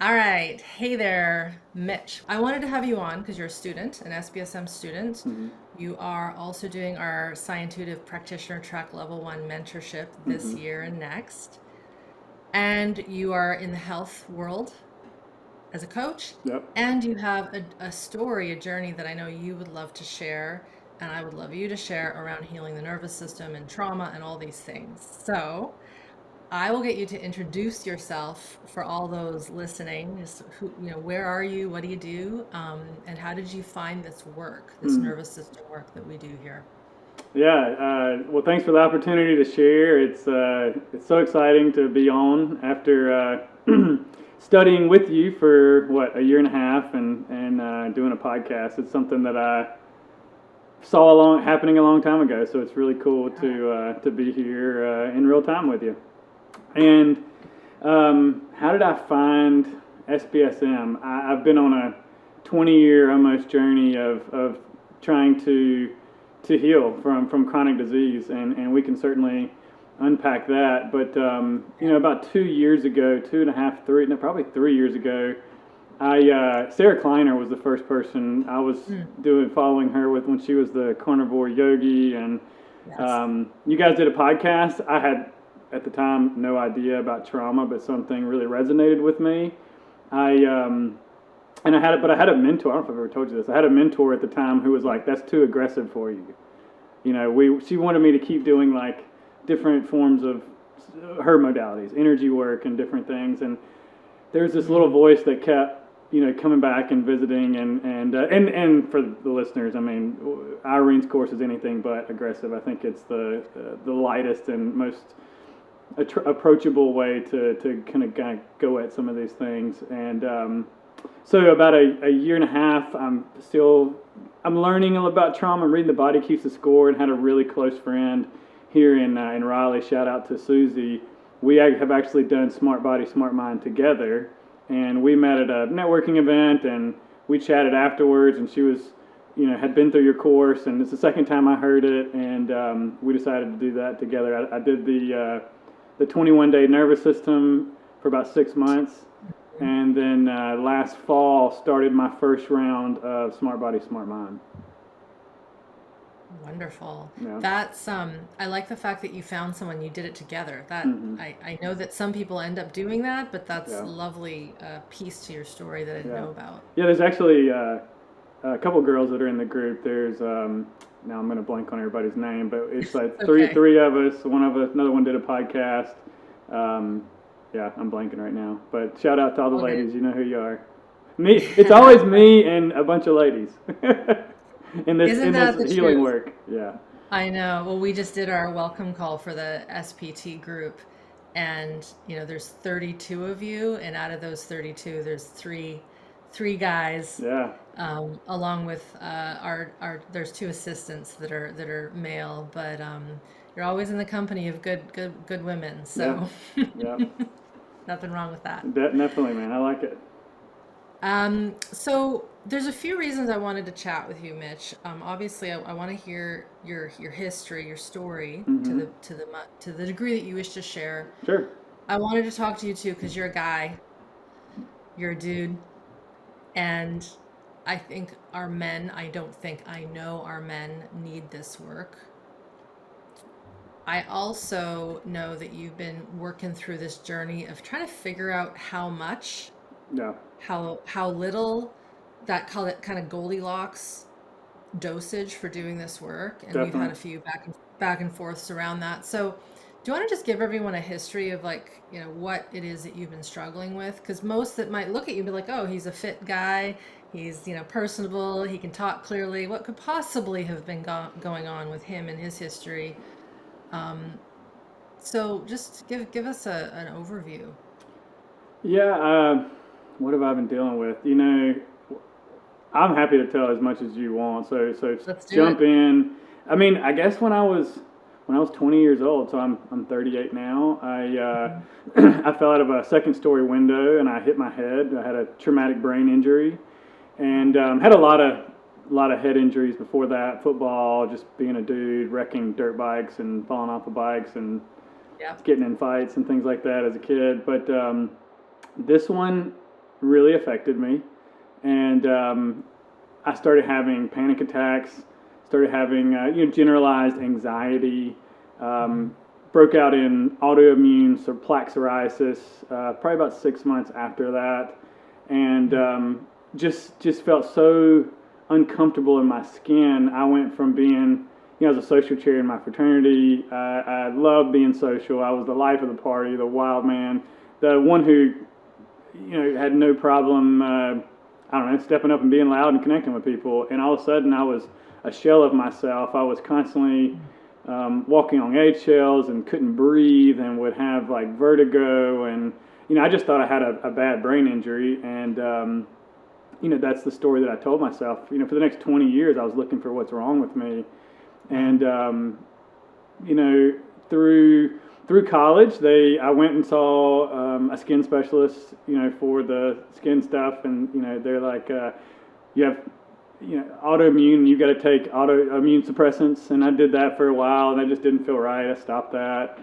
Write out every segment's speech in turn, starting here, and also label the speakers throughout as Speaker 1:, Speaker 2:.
Speaker 1: All right. Hey there, Mitch. I wanted to have you on because you're a student, an SBSM student.
Speaker 2: Mm-hmm.
Speaker 1: You are also doing our Scientific Practitioner Track Level 1 mentorship this
Speaker 2: Mm-hmm.
Speaker 1: year and next. And you are in the health world as a coach.
Speaker 2: Yep.
Speaker 1: And you have a story, a journey that I know you would love to share. And I would love you to share around healing the nervous system and trauma and all these things. So, I will get you to introduce yourself for all those listening. Just where are you? What do you do? And how did you find this work, this
Speaker 2: Mm-hmm.
Speaker 1: nervous system work that we do here?
Speaker 2: Yeah. Well, thanks for the opportunity to share. It's so exciting to be on after studying with you for what, a year and a half, and doing a podcast. It's something that I saw happening a long time ago. So it's really cool
Speaker 1: Yeah.
Speaker 2: to be here in real time with you. And how did I find SBSM? I've been on a 20-year almost journey of trying to heal from chronic disease, and we can certainly unpack that. But about 2 years ago, two and a half, three, no, probably 3 years ago, Sarah Kleiner was the first person I was
Speaker 1: Mm,
Speaker 2: following her with when she was the carnivore yogi, and
Speaker 1: yes.
Speaker 2: you guys did a podcast. I had at the time no idea about trauma, but something really resonated with me. I and I had but I had a mentor. I don't know if I've ever told you this. I had a mentor at the time who was like, "That's too aggressive for you." She wanted me to keep doing like different forms of her modalities, energy work, and different things. And there's this little
Speaker 1: Mm,
Speaker 2: voice that kept coming back and visiting, and for the listeners, I mean, Irene's course is anything but aggressive. I think it's the lightest and most approachable way to kind of go at some of these things. And so about a year and a half, I'm learning about trauma. I'm reading The Body Keeps the Score, and had a really close friend here in Raleigh. Shout out to Susie. We have actually done Smart Body, Smart Mind together, and we met at a networking event, and we chatted afterwards. And she was, had been through your course, and it's the second time I heard it, and we decided to do that together. I did the 21-day nervous system for about 6 months,
Speaker 1: mm.
Speaker 2: and then last fall started my first round of Smart Body, Smart Mind.
Speaker 1: Wonderful.
Speaker 2: Yeah.
Speaker 1: That's I like the fact that you found someone, you did it together. That
Speaker 2: Mm-hmm.
Speaker 1: I know that some people end up doing that, but that's a
Speaker 2: Yeah.
Speaker 1: lovely piece to your story that I didn't
Speaker 2: Yeah.
Speaker 1: know about.
Speaker 2: Yeah. There's actually a couple girls that are in the group. There's now I'm going to blank on everybody's name, but it's like three
Speaker 1: Okay.
Speaker 2: three of us. One of us, another one did a podcast. Um, yeah, I'm blanking right now. But shout out to all the
Speaker 1: All good.
Speaker 2: ladies. You know who you are. Me. It's always me and a bunch of ladies in this
Speaker 1: Isn't that the
Speaker 2: healing
Speaker 1: truth?
Speaker 2: work. Yeah.
Speaker 1: I know. Well, we just did our welcome call for the SPT group, and there's 32 of you, and out of those 32, there's three guys,
Speaker 2: Yeah.
Speaker 1: along with our there's two assistants that are male, but you're always in the company of good women,
Speaker 2: Yeah.
Speaker 1: so
Speaker 2: Yeah.
Speaker 1: nothing wrong with that.
Speaker 2: Definitely, man. I like it.
Speaker 1: So there's a few reasons I wanted to chat with you, Mitch. Obviously, I want to hear your history, your story to
Speaker 2: Mm-hmm.
Speaker 1: the degree that you wish to share.
Speaker 2: Sure.
Speaker 1: I wanted to talk to you too because you're a guy, you're a dude, and I think our men. I don't think I know our men need this work. I also know that you've been working through this journey of trying to figure out how much,
Speaker 2: Yeah.
Speaker 1: how little, that call it kind of Goldilocks dosage for doing this work, and we've had
Speaker 2: Definitely.
Speaker 1: a few back and forths around that. So do you want to just give everyone a history of, like, what it is that you've been struggling with? Because most that might look at you and be like, oh, he's a fit guy, he's personable, he can talk clearly. What could possibly have been going on with him and his history? um, so just give us an overview.
Speaker 2: Yeah. What have I been dealing with? I'm happy to tell as much as you want. So
Speaker 1: Let's do
Speaker 2: jump
Speaker 1: it.
Speaker 2: in. I mean, I guess when I was 20 years old, so I'm 38 now. I fell out of a second story window and I hit my head. I had a traumatic brain injury, and had a lot of head injuries before that. Football, just being a dude, wrecking dirt bikes and falling off of bikes and
Speaker 1: Yep.
Speaker 2: getting in fights and things like that as a kid. But this one, really affected me. And I started having panic attacks, started having generalized anxiety, broke out in autoimmune plaque psoriasis probably about 6 months after that, and just felt so uncomfortable in my skin. I went from being, I was a social chair in my fraternity. I loved being social. I was the life of the party, the wild man, the one who, had no problem, stepping up and being loud and connecting with people. And all of a sudden, I was a shell of myself. I was constantly walking on eggshells and couldn't breathe and would have like vertigo. And, I just thought I had a bad brain injury. And, that's the story that I told myself. For the next 20 years, I was looking for what's wrong with me. And, through college, I went and saw a skin specialist, for the skin stuff. And, they're like, you have, autoimmune, you got to take autoimmune suppressants. And I did that for a while, and that just didn't feel right. I stopped that.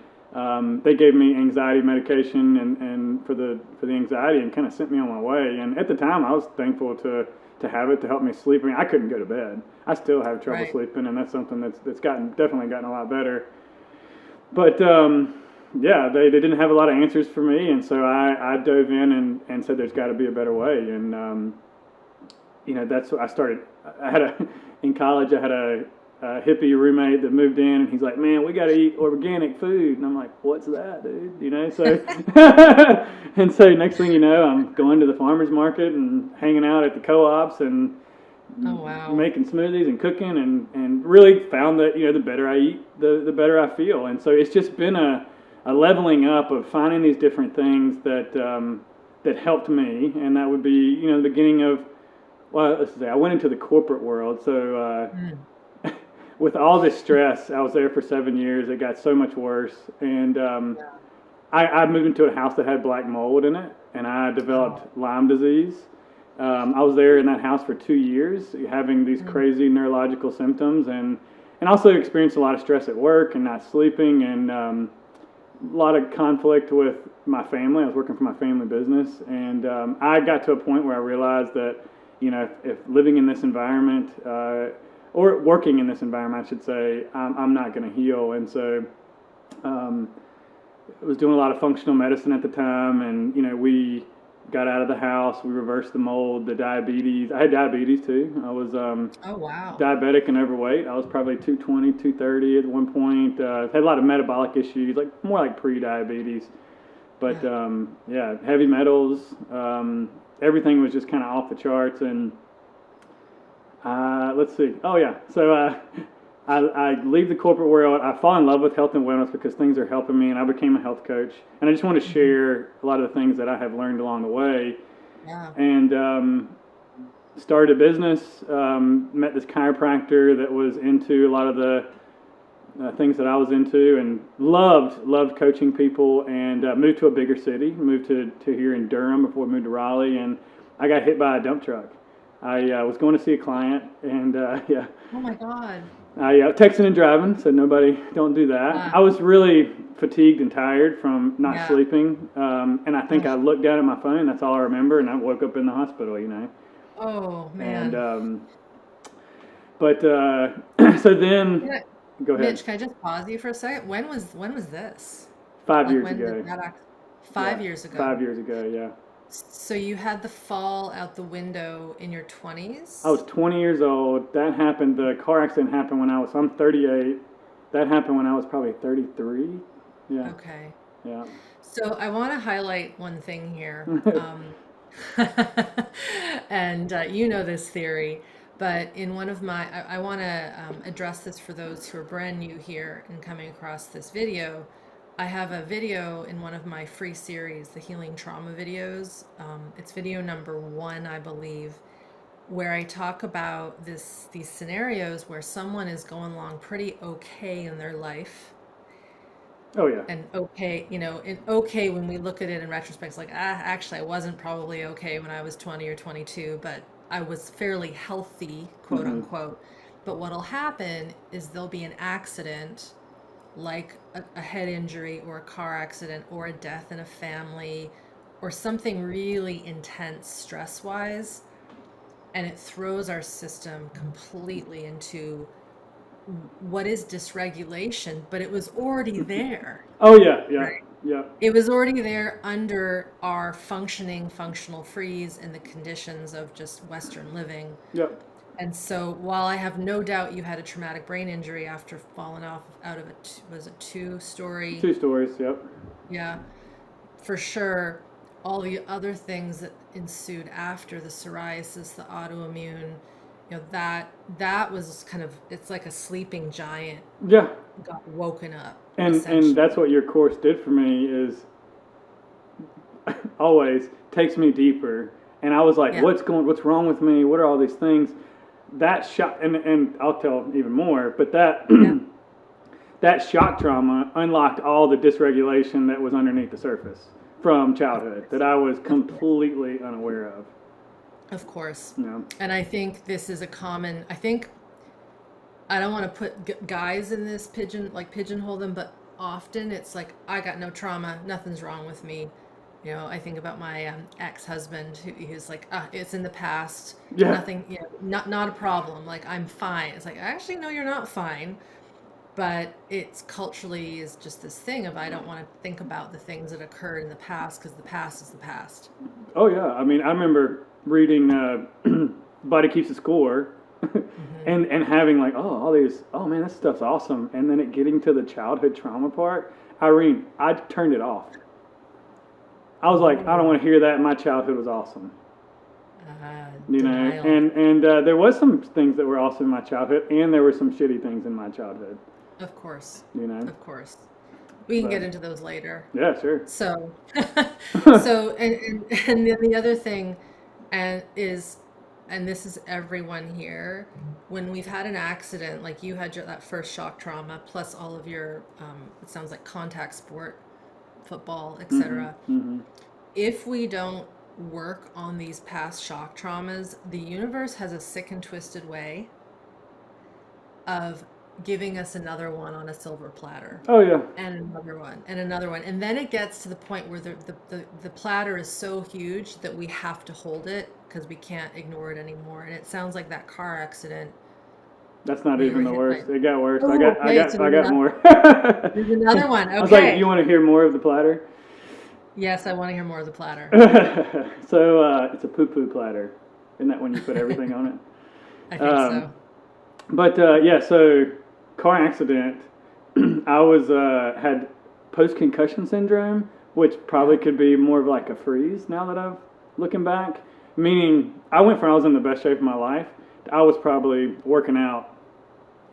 Speaker 2: They gave me anxiety medication and for the anxiety, and kind of sent me on my way. And at the time, I was thankful to have it to help me sleep. I mean, I couldn't go to bed. I still have trouble sleeping, and that's something that's definitely gotten a lot better. But they didn't have a lot of answers for me, and so I dove in and said there's got to be a better way. And that's what I started. In college, I had a hippie roommate that moved in, and he's like, "Man, we got to eat organic food." And I'm like, "What's that, dude?" So and so next thing you know, I'm going to the farmers market and hanging out at the co-ops and making smoothies and cooking, and really found that the better I eat, the better I feel. And so it's just been a leveling up of finding these different things that helped me. And that would be the beginning of, well, let's say I went into the corporate world. So with all this stress, I was there for 7 years. It got so much worse, and I moved into a house that had black mold in it, and I developed Lyme disease. I was there in that house for 2 years, having these crazy neurological symptoms, and also experienced a lot of stress at work and not sleeping, and a lot of conflict with my family. I was working for my family business, and I got to a point where I realized that if living in this environment or working in this environment, I should say, I'm not going to heal. And so I was doing a lot of functional medicine at the time, and we got out of the house. We reversed the mold, the diabetes. I had diabetes too. I was diabetic and overweight. I was probably 220, 230 at one point. Had a lot of metabolic issues, more like pre-diabetes. But heavy metals, everything was just kind of off the charts. And let's see. Oh yeah. So I leave the corporate world. I fall in love with health and wellness because things are helping me, and I became a health coach. And I just want to share a lot of the things that I have learned along the way. Yeah. And started a business. Met this chiropractor that was into a lot of the things that I was into, and loved coaching people. And moved to a bigger city. Moved to here in Durham before we moved to Raleigh, and I got hit by a dump truck. I was going to see a client, and
Speaker 1: Oh my God.
Speaker 2: I texting and driving, so nobody don't do that. Wow. I was really fatigued and tired from not sleeping, and I think I looked down at my phone. That's all I remember, and I woke up in the hospital.
Speaker 1: Oh man.
Speaker 2: And so then, go ahead.
Speaker 1: Mitch, can I just pause you for a second? When was this?
Speaker 2: 5 years ago.
Speaker 1: 5 years ago.
Speaker 2: 5 years ago, yeah.
Speaker 1: So you had the fall out the window in your 20s?
Speaker 2: I was 20 years old. That happened. The car accident happened when I'm 38. That happened when I was probably 33. Yeah.
Speaker 1: Okay.
Speaker 2: Yeah.
Speaker 1: So I want to highlight one thing here. And this theory, but in one of my, I want to address this for those who are brand new here and coming across this video. I have a video in one of my free series, the Healing Trauma videos. It's video number 1, I believe, where I talk about these scenarios where someone is going along pretty okay in their life.
Speaker 2: Oh yeah.
Speaker 1: And okay, and okay when we look at it in retrospect, it's like, actually I wasn't probably okay when I was 20 or 22, but I was fairly healthy, quote unquote. But what'll happen is there'll be an accident, like a head injury or a car accident or a death in a family or something really intense stress wise, and it throws our system completely into what is dysregulation, but it was already there,
Speaker 2: Oh yeah, yeah,
Speaker 1: right?
Speaker 2: yeah,
Speaker 1: It was already there under our functional freeze in the conditions of just Western living.
Speaker 2: yeah.
Speaker 1: And so while I have no doubt you had a traumatic brain injury after falling off out of was a two-story,
Speaker 2: 2 stories. Yep.
Speaker 1: yeah, for sure, all the other things that ensued after the psoriasis, the autoimmune, that was kind of, it's like a sleeping giant
Speaker 2: Yeah.
Speaker 1: got woken up,
Speaker 2: And
Speaker 1: essentially.
Speaker 2: that's what your course did for me is always takes me deeper. And I was like,
Speaker 1: Yeah.
Speaker 2: what's wrong with me? What are all these things? That shock, and I'll tell even more, but that
Speaker 1: Yeah.
Speaker 2: that shock trauma unlocked all the dysregulation that was underneath the surface from
Speaker 1: Of
Speaker 2: childhood
Speaker 1: course.
Speaker 2: that I was
Speaker 1: Of course.
Speaker 2: completely unaware of.
Speaker 1: Of course.
Speaker 2: You know?
Speaker 1: And I think this is I think I don't want to put guys in this pigeonhole them, but often it's like, I got no trauma, nothing's wrong with me. I think about my ex-husband who's like, it's in the past,
Speaker 2: Yeah.
Speaker 1: nothing, not a problem. Like, I'm fine. It's like, actually, no, you're not fine. But it's culturally is just this thing of, I don't want to think about the things that occurred in the past because the past is the past.
Speaker 2: Oh yeah. I mean, I remember reading Body Keeps the Score,
Speaker 1: Hmm.
Speaker 2: and having like, all these, oh man, this stuff's awesome, and then it getting to the childhood trauma part. Irene, I turned it off. I was like, I don't want to hear that. My childhood was awesome.
Speaker 1: Denial.
Speaker 2: And there was some things that were awesome in my childhood, and there were some shitty things in my childhood.
Speaker 1: Of course.
Speaker 2: You know,
Speaker 1: Of course. We can get
Speaker 2: but
Speaker 1: into those later.
Speaker 2: yeah, sure.
Speaker 1: So, and then the other thing, is, and this is everyone here, when we've had an accident, like you had that first shock trauma, plus all of your, it sounds like contact sport, football, etc.
Speaker 2: Hmm.
Speaker 1: If we don't work on these past shock traumas, the universe has a sick and twisted way of giving us another one on a silver platter,
Speaker 2: Oh yeah,
Speaker 1: and another one, and another one, and then it gets to the point where the platter is so huge that we have to hold it because we can't ignore it anymore. And it sounds like that car accident
Speaker 2: that's not
Speaker 1: where you were
Speaker 2: even the
Speaker 1: hit by.
Speaker 2: worst. It got worse.
Speaker 1: Oh, okay, so
Speaker 2: I got more.
Speaker 1: there's another one.
Speaker 2: I was like, you
Speaker 1: Okay.
Speaker 2: want to hear more of the platter?
Speaker 1: Yes, I want to hear more of the platter.
Speaker 2: So it's a poo-poo platter. Isn't that when you put everything on
Speaker 1: I
Speaker 2: it?
Speaker 1: think so.
Speaker 2: But yeah, so car accident. I was had post-concussion syndrome, which probably could be more of like a freeze now that I'm looking back. Meaning, I went from I was in the best shape of my life. I was probably working out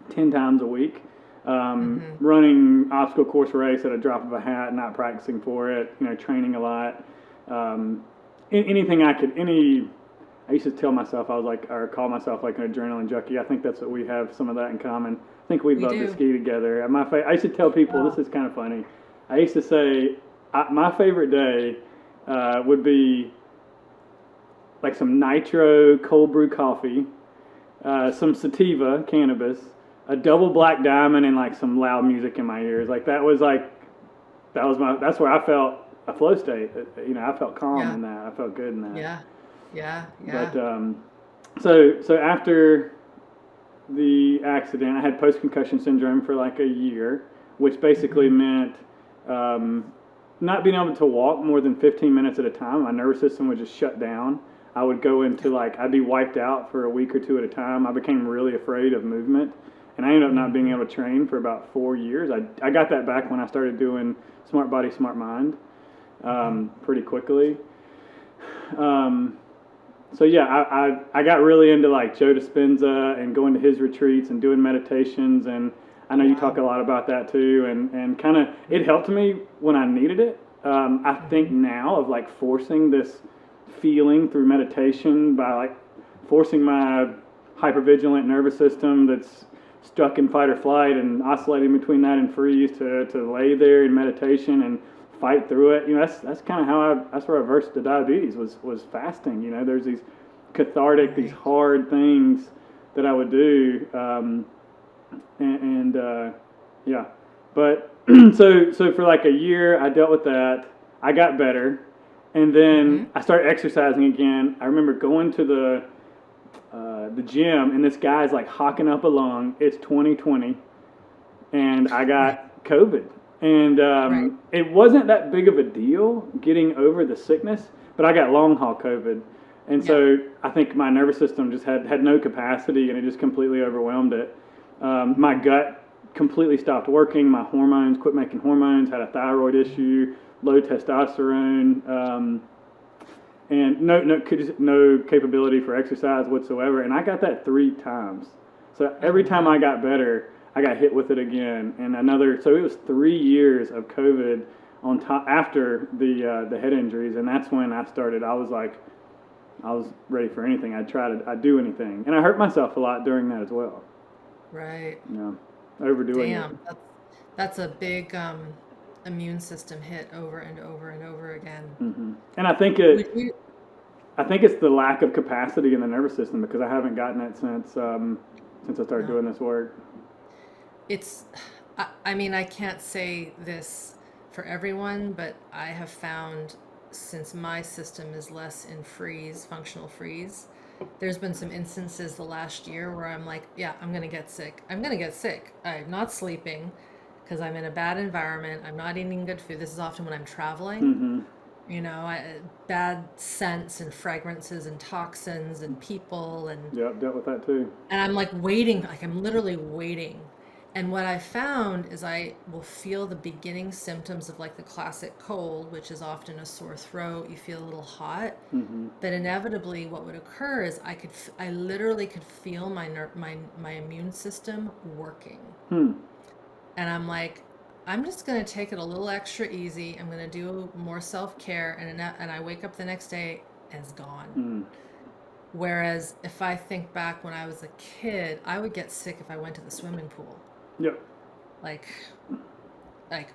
Speaker 2: 10 times a week,
Speaker 1: Hmm.
Speaker 2: running obstacle course race at a drop of a hat, not practicing for it, training a lot. Anything I could, I used to tell myself I was like, or call myself like an adrenaline junkie. I think that's what we have, some of that in common. I think we'd
Speaker 1: We
Speaker 2: love to
Speaker 1: do.
Speaker 2: ski together. I used to tell people,
Speaker 1: Wow.
Speaker 2: this is kind of funny. I used to say, my favorite day would be like some nitro cold brew coffee, some sativa, cannabis, a double black diamond, and like some loud music in my ears. That's where I felt a flow state. I felt calm
Speaker 1: Yeah.
Speaker 2: in that. I felt good in that.
Speaker 1: Yeah. Yeah.
Speaker 2: But
Speaker 1: Yeah.
Speaker 2: so after the accident, I had post concussion syndrome for like a year, which basically
Speaker 1: Hmm.
Speaker 2: meant not being able to walk more than 15 minutes at a time. My nervous system would just shut down. I would go into I'd be wiped out for a week or two at a time. I became really afraid of movement, and I ended up not being
Speaker 1: Hmm.
Speaker 2: able to train for about 4 years. I got that back when I started doing Smart Body, Smart Mind
Speaker 1: Hmm.
Speaker 2: pretty quickly. Um, so yeah, I got really into like Joe Dispenza and going to his retreats and doing meditations, and I know you talk
Speaker 1: Wow.
Speaker 2: a lot about that too, and kind of it helped me when I needed it. I think
Speaker 1: Hmm.
Speaker 2: now of like forcing this feeling through meditation by like forcing my hypervigilant nervous system that's stuck in fight or flight and oscillating between that and freeze to lay there in meditation and fight through it. That's kind of that's where I versed the diabetes was fasting. There's these cathartic, these
Speaker 1: Right.
Speaker 2: hard things that I would do, yeah. But so for like a year, I dealt with that. I got better, And then I started exercising again. I remember going to the gym, and this guy's like hawking up a lung. It's 2020, and I got COVID. And it wasn't that big of a deal getting over the sickness, but I got long haul COVID. And so I think my nervous system just had no capacity, and it just completely overwhelmed it. My gut completely stopped working. My hormones quit making hormones. Had a thyroid issue, low testosterone, and no capability for exercise whatsoever. And I got that 3 times. So every time I got better, I got hit with it again. And so it was 3 years of COVID on top after the head injuries, and that's when I started. I was ready for anything. I'd do anything, and I hurt myself a lot during that as well.
Speaker 1: Right.
Speaker 2: Yeah, overdoing it.
Speaker 1: Damn, that's a big immune system hit over and over and over again.
Speaker 2: Mm-hmm. And I think it's the lack of capacity in the nervous system, because I haven't gotten it since I started doing this work.
Speaker 1: I mean, I can't say this for everyone, but I have found, since my system is less in functional freeze, there's been some instances the last year where I'm like, yeah, I'm going to get sick. I'm not sleeping because I'm in a bad environment. I'm not eating good food. This is often when I'm traveling.
Speaker 2: Mm-hmm.
Speaker 1: You know, bad scents and fragrances and toxins and people. And
Speaker 2: yeah, dealt with that too.
Speaker 1: And I'm like waiting, like I'm literally waiting. And what I found is I will feel the beginning symptoms of like the classic cold, which is often a sore throat. You feel a little hot, but inevitably what would occur is I literally could feel my immune system working. And I'm like, I'm just going to take it a little extra easy. I'm going to do more self-care. And I wake up the next day and it's gone. Whereas if I think back when I was a kid, I would get sick if I went to the swimming pool.
Speaker 2: Yep.
Speaker 1: Like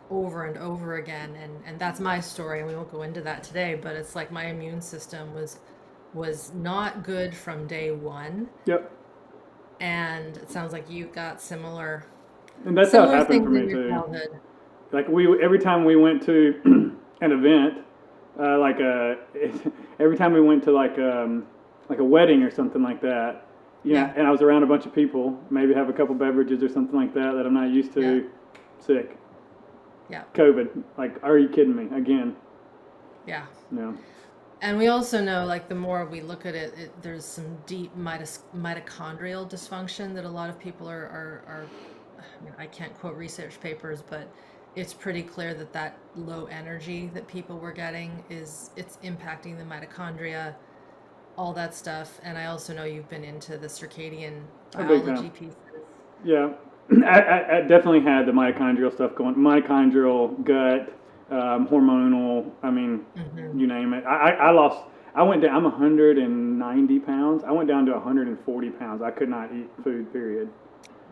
Speaker 1: over and over again, and that's my story, and we won't go into that today, but it's like my immune system was not good from day one.
Speaker 2: Yep.
Speaker 1: And it sounds like you got similar.
Speaker 2: And that's how it happened for me too.
Speaker 1: Childhood.
Speaker 2: Like every time we went to an event, every time we went to like a wedding or something like that. Yeah, and I was around a bunch of people, maybe have a couple beverages or something like that I'm not used to, sick.
Speaker 1: Yeah.
Speaker 2: COVID. Like, are you kidding me? Again.
Speaker 1: Yeah.
Speaker 2: No.
Speaker 1: And we also know, like, the more we look at it, there's some deep mitochondrial dysfunction that a lot of people are I mean, I can't quote research papers, but it's pretty clear that low energy that people were getting it's impacting the mitochondria, all that stuff. And I also know you've been into the circadian biology pieces. Yeah.
Speaker 2: I definitely had the mitochondrial stuff going. Mitochondrial, gut, hormonal. I mean, you name it. I went down. I'm 190 pounds. I went down to 140 pounds. I could not eat food. Period.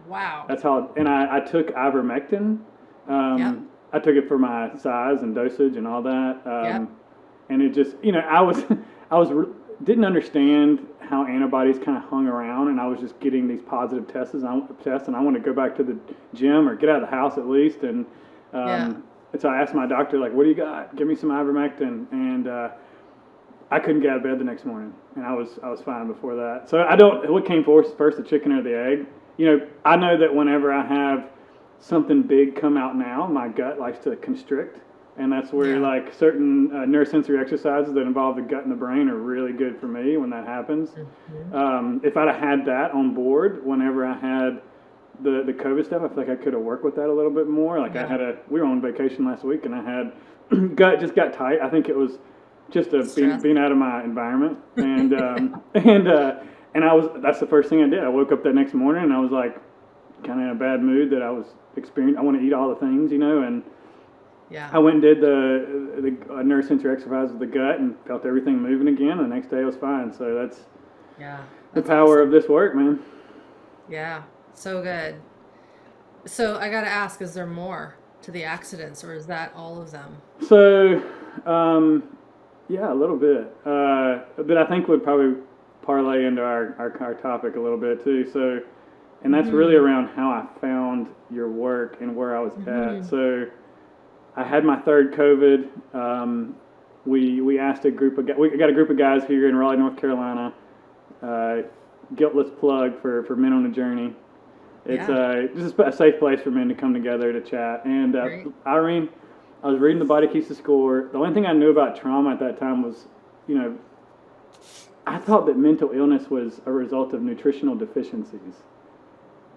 Speaker 1: Wow.
Speaker 2: That's how. And I took ivermectin. I took it for my size and dosage and all that. And it just, didn't understand how antibodies kind of hung around, and I was just getting these positive tests, and I wanted to go back to the gym or get out of the house at least, and so I asked my doctor, like, what do you got? Give me some ivermectin, and I couldn't get out of bed the next morning, and I was fine before that. So what came first, the chicken or the egg? I know that whenever I have something big come out now, my gut likes to constrict. And that's where like certain neurosensory exercises that involve the gut and the brain are really good for me when that happens. If I'd have had that on board whenever I had the COVID stuff, I feel like I could have worked with that a little bit more. Like we were on vacation last week, and I had gut just got tight. I think it was just being out of my environment, and that's the first thing I did. I woke up that next morning and I was like kind of in a bad mood that I was experiencing. I want to eat all the things, and.
Speaker 1: Yeah.
Speaker 2: I went and did the neurosensory exercise of the gut and felt everything moving again. The next day I was fine. So that's the power of this work, man.
Speaker 1: Yeah, so good. So I got to ask, is there more to the accidents, or is that all of them?
Speaker 2: So, a little bit. But I think would probably parlay into our topic a little bit too. So, and that's really around how I found your work and where I was at. So, I had my third COVID, we asked a group of guys, we got a group of guys here in Raleigh, North Carolina. Guiltless plug for Men on a Journey. It's just a safe place for men to come together to chat. And Irene, I was reading The Body Keeps the Score. The only thing I knew about trauma at that time was, I thought that mental illness was a result of nutritional deficiencies.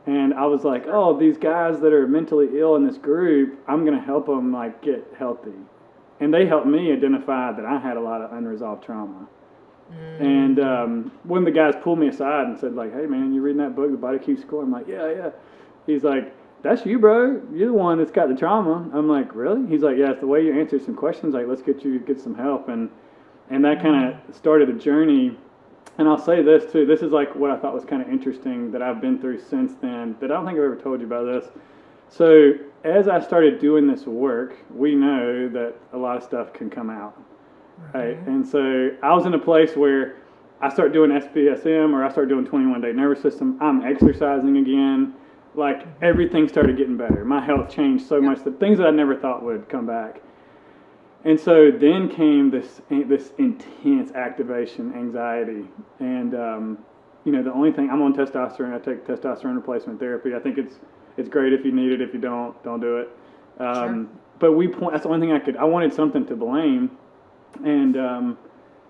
Speaker 2: And I was like, oh, these guys that are mentally ill in this group, I'm going to help them like get healthy. And they helped me identify that I had a lot of unresolved trauma. And one of the guys pulled me aside and said, like, hey, man, you reading that book, The Body Keeps Score? I'm like, yeah. He's like, that's you, bro. You're the one that's got the trauma. I'm like, really? He's like, yeah, it's the way you answer some questions. Like, let's get some help. And that kind of started a journey. And I'll say this, too. This is like what I thought was kind of interesting that I've been through since then that I don't think I've ever told you about this. So as I started doing this work, we know that a lot of stuff can come out. Right. And so I was in a place where I start doing SPSM or I start doing 21-day nervous system. I'm exercising again. Like everything started getting better. My health changed so much. The things that I never thought would come back. And so then came this intense activation, anxiety. And, the only thing, I'm on testosterone. I take testosterone replacement therapy. I think it's great if you need it. If you don't do it.
Speaker 1: Sure.
Speaker 2: But that's the only thing I wanted something to blame. And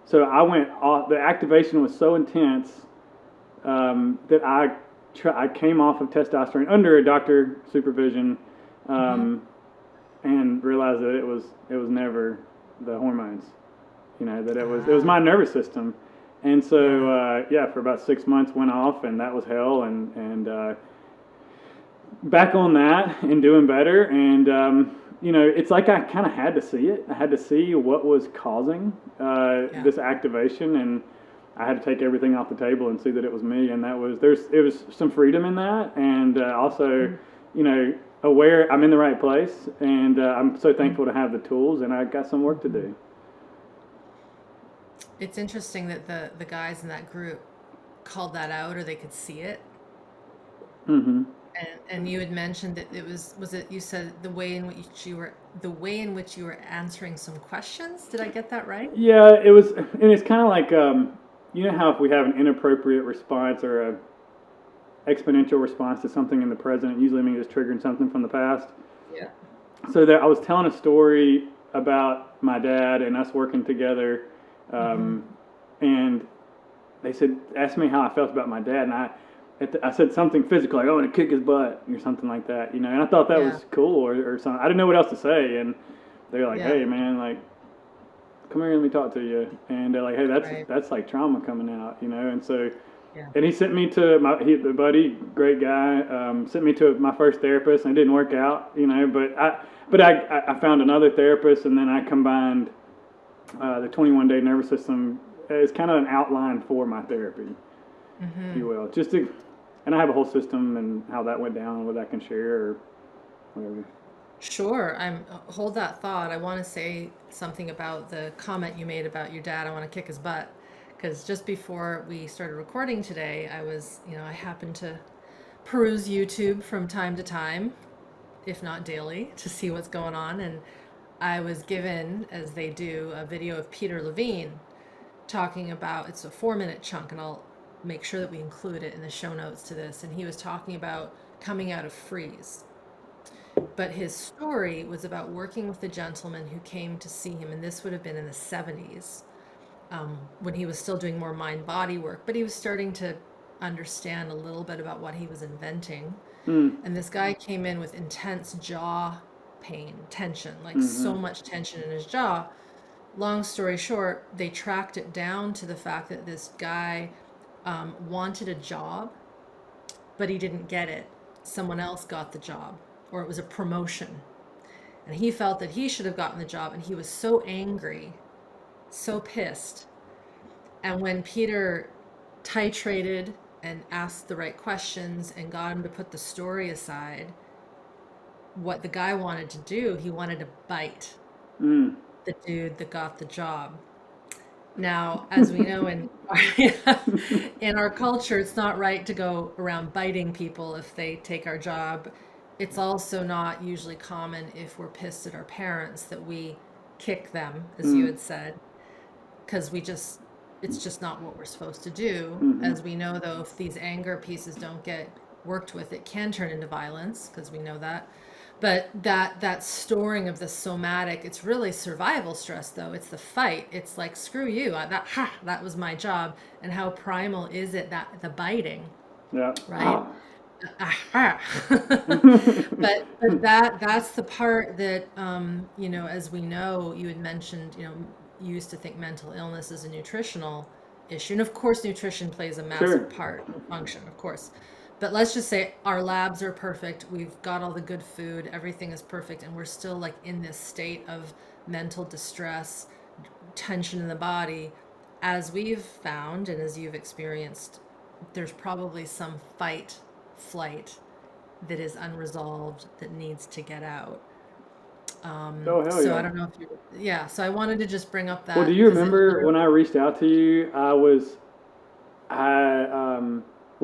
Speaker 2: so I went off. The activation was so intense that I came off of testosterone under a doctor supervision, and realized that it was never the hormones, that it was my nervous system. And so for about 6 months went off, and that was hell. And back on that and doing better. And it's like I kind of had to see it. I had to see what was causing this activation, and I had to take everything off the table and see that it was me. And it was some freedom in that, and also, aware I'm in the right place, and I'm so thankful to have the tools, and I got some work to do.
Speaker 1: It's interesting that the guys in that group called that out, or they could see it.
Speaker 2: Mm-hmm.
Speaker 1: And you had mentioned that it was it you said the way in which you were answering some questions. Did I get that right?
Speaker 2: Yeah, it was, and it's kind of like how if we have an inappropriate response or a exponential response to something in the present, it usually means it's triggering something from the past.
Speaker 1: Yeah.
Speaker 2: So I was telling a story about my dad and us working together, and they asked me how I felt about my dad, and I said something physical, like, I want to kick his butt, or something like that, and I thought that was cool, or something. I didn't know what else to say, and they were like, hey, man, like, come here and let me talk to you. And they're like, hey, that's like trauma coming out, and so, and he sent me to the buddy, great guy, sent me to my first therapist, and it didn't work out, but I found another therapist, and then I combined the 21-day nervous system as kind of an outline for my therapy, if you will, and I have a whole system and how that went down and what I can share or whatever.
Speaker 1: Sure. Hold that thought. I want to say something about the comment you made about your dad. I want to kick his butt, because just before we started recording today, I happened to peruse YouTube from time to time, if not daily, to see what's going on. And I was given, as they do, a video of Peter Levine talking about, it's a 4-minute chunk, and I'll make sure that we include it in the show notes to this. And he was talking about coming out of freeze. But his story was about working with a gentleman who came to see him, and this would have been in the 70s, when he was still doing more mind-body work, but he was starting to understand a little bit about what he was inventing. And this guy came in with intense jaw pain, tension, like so much tension in his jaw. Long story short, they tracked it down to the fact that this guy wanted a job, but he didn't get it. Someone else got the job, or it was a promotion. And he felt that he should have gotten the job, and he was so angry, so pissed. And when Peter titrated and asked the right questions and got him to put the story aside, what the guy wanted to do, he wanted to bite the dude that got the job. Now, as we know in our culture, it's not right to go around biting people if they take our job. It's also not usually common, if we're pissed at our parents, that we kick them, as you had said, because it's just not what we're supposed to do. As we know, though, if these anger pieces don't get worked with, it can turn into violence, because we know that. But that storing of the somatic, it's really survival stress, though. It's the fight. It's like, screw you. That was my job. And how primal is it, that the biting,
Speaker 2: Yeah.
Speaker 1: right? Aha. But that's the part that as we know, you had mentioned, you used to think mental illness is a nutritional issue, and of course nutrition plays a massive part of function, of course. But let's just say our labs are perfect, we've got all the good food, everything is perfect, and we're still like in this state of mental distress, tension in the body. As we've found and as you've experienced, there's probably some fight flight that is unresolved that needs to get out.
Speaker 2: Oh, hell
Speaker 1: So
Speaker 2: yeah.
Speaker 1: I don't know if you, yeah. So I wanted to just bring up
Speaker 2: Well, do
Speaker 1: that
Speaker 2: you
Speaker 1: because it
Speaker 2: remember when
Speaker 1: literally,
Speaker 2: I reached out to you? I was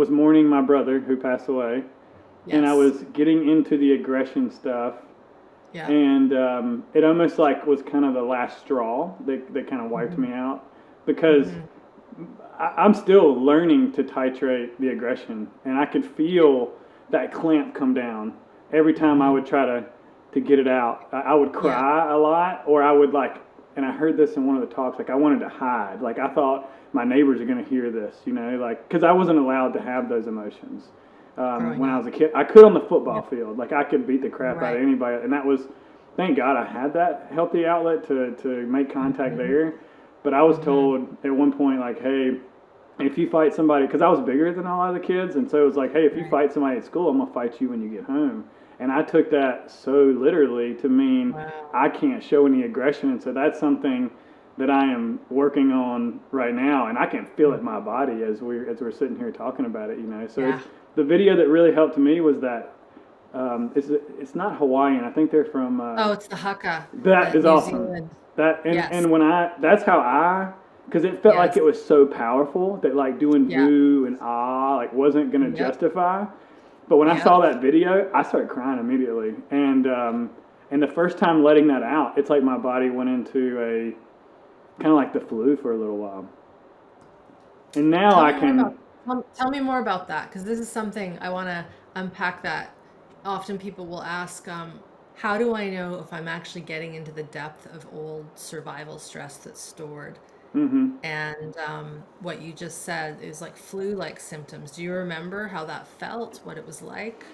Speaker 2: mourning my brother who passed away, and I
Speaker 1: yes,
Speaker 2: was getting into the aggression stuff,
Speaker 1: yeah,
Speaker 2: and it almost like was kind of the last straw that kind of wiped
Speaker 1: hmm
Speaker 2: me out because
Speaker 1: hmm
Speaker 2: I'm still learning to titrate the aggression, and I could feel that clamp come down every time I
Speaker 1: hmm
Speaker 2: would try to get it out. I would
Speaker 1: yeah,
Speaker 2: cry a lot, or I would like, and I heard this in one of the talks, like I wanted to hide. Like I thought my neighbors are going to hear this, like, because I wasn't allowed to have those emotions.
Speaker 1: growing
Speaker 2: When I was
Speaker 1: up,
Speaker 2: a kid, I could on the football
Speaker 1: yeah,
Speaker 2: field. Like I could beat the crap out of
Speaker 1: right,
Speaker 2: anybody, and that was, thank God I had that healthy outlet to make contact
Speaker 1: hmm
Speaker 2: there. But I was
Speaker 1: hmm
Speaker 2: told at one point, like, hey, if you fight somebody, because I was bigger than a lot of the kids, and so it was like, hey, if you
Speaker 1: right,
Speaker 2: fight somebody at school, I'm gonna fight you when you get home. And I took that so literally to mean
Speaker 1: wow,
Speaker 2: I can't show any aggression, and so that's something that I am working on right now, and I can feel it in my
Speaker 1: hmm
Speaker 2: body as we're sitting here talking about it. So it's
Speaker 1: yeah.
Speaker 2: the video that really helped me was that it's not Hawaiian. I think they're from
Speaker 1: Oh, it's the haka,
Speaker 2: that
Speaker 1: the
Speaker 2: is
Speaker 1: New
Speaker 2: awesome.
Speaker 1: Zealand.
Speaker 2: That
Speaker 1: Yes,
Speaker 2: and when I that's how I because it felt like
Speaker 1: yes,
Speaker 2: it was so powerful that like doing
Speaker 1: yeah,
Speaker 2: voo and ah like wasn't gonna
Speaker 1: yep,
Speaker 2: justify. But when I saw
Speaker 1: yep.
Speaker 2: that video, I started crying immediately. And the first time letting that out, it's like my body went into a kind of like the flu for a little while. And now
Speaker 1: Tell
Speaker 2: I
Speaker 1: me more
Speaker 2: can.
Speaker 1: about tell me more about that, because this is something I want to unpack. That often people will ask, how do I know if I'm actually getting into the depth of old survival stress that's stored?
Speaker 2: Hmm.
Speaker 1: And what you just said is like flu-like symptoms. Do you remember how that felt? What it was like?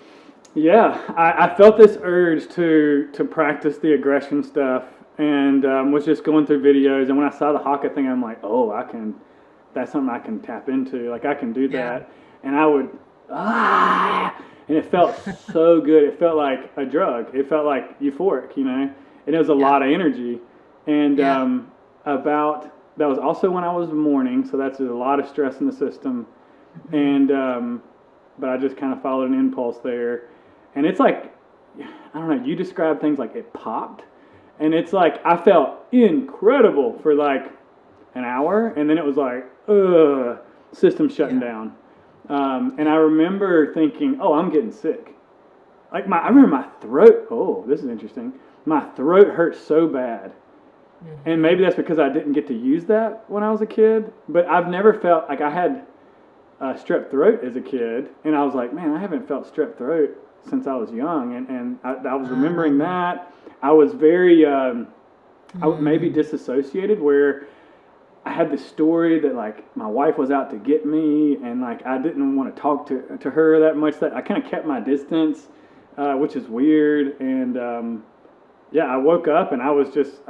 Speaker 2: Yeah, I felt this urge to practice the aggression stuff, and was just going through videos. And when I saw the Haka thing, I'm like, oh, I can. That's something I can tap into. Like I can do
Speaker 1: Yeah.
Speaker 2: that, and I would and it felt so good. It felt like a drug. It felt like euphoric. And it was a
Speaker 1: Yeah.
Speaker 2: lot of energy. And
Speaker 1: Yeah.
Speaker 2: about that was also when I was mourning, so that's a lot of stress in the system.
Speaker 1: hmm
Speaker 2: And but I just kind of followed an impulse there, and it's like I don't know. You describe things like it popped, and it's like I felt incredible for like an hour, and then it was like, ugh, system shutting
Speaker 1: Yeah.
Speaker 2: down. And
Speaker 1: Yeah.
Speaker 2: I remember thinking, oh, I'm getting sick. I remember
Speaker 1: Mm.
Speaker 2: my throat. Oh, this is interesting. My throat hurt so bad, and
Speaker 1: hmm
Speaker 2: maybe that's because I didn't get to use that when I was a kid. But I've never felt like I had strep throat as a kid, and I was like, man, I haven't felt strep throat since I was young, and I was remembering
Speaker 1: Um,
Speaker 2: that. I was very maybe
Speaker 1: mm,
Speaker 2: disassociated where I had this story that like my wife was out to get me, and like I didn't want to talk to her that much. That I kind of kept my distance, which is weird. And yeah, I woke up and I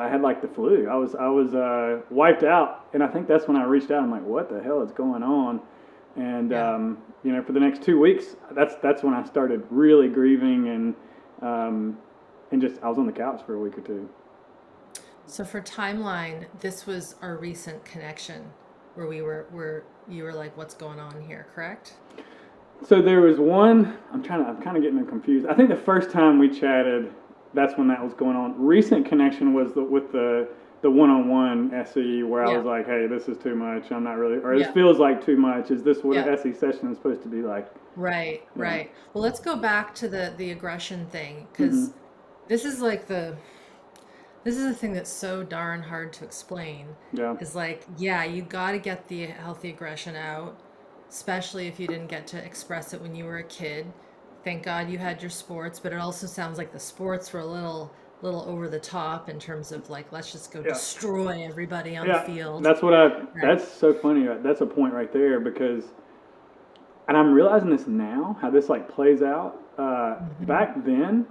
Speaker 2: had like the flu. I was wiped out, and I think that's when I reached out. I'm like, what the hell is going on? And
Speaker 1: yeah.
Speaker 2: for the next 2 weeks, that's when I started really grieving and just I was on the couch for a week or two.
Speaker 1: So for timeline, this was our recent connection where where you were like, what's going on here, correct?
Speaker 2: So there was one. I'm kind of getting confused. I think the first time we chatted, that's when that was going on. Recent connection was with the one-on-one SE where I was
Speaker 1: Yeah.
Speaker 2: like, hey, this is too much. I'm not really, or this
Speaker 1: Yeah.
Speaker 2: feels like too much. Is this what an
Speaker 1: Yeah.
Speaker 2: SE session is supposed to be like?
Speaker 1: Right,
Speaker 2: Yeah.
Speaker 1: right. Well, let's go back to the aggression thing,
Speaker 2: Mm-hmm.
Speaker 1: because this is like This is the thing that's so darn hard to explain
Speaker 2: Yeah.
Speaker 1: is like, yeah, you got to get the healthy aggression out, especially if you didn't get to express it when you were a kid. Thank God you had your sports, but it also sounds like the sports were a little over the top in terms of like, let's just go
Speaker 2: Yeah.
Speaker 1: destroy everybody on the
Speaker 2: Yeah.
Speaker 1: field. Right.
Speaker 2: That's so funny. That's a point right there because, and I'm realizing this now, how this like plays out.
Speaker 1: Hmm.
Speaker 2: Back then,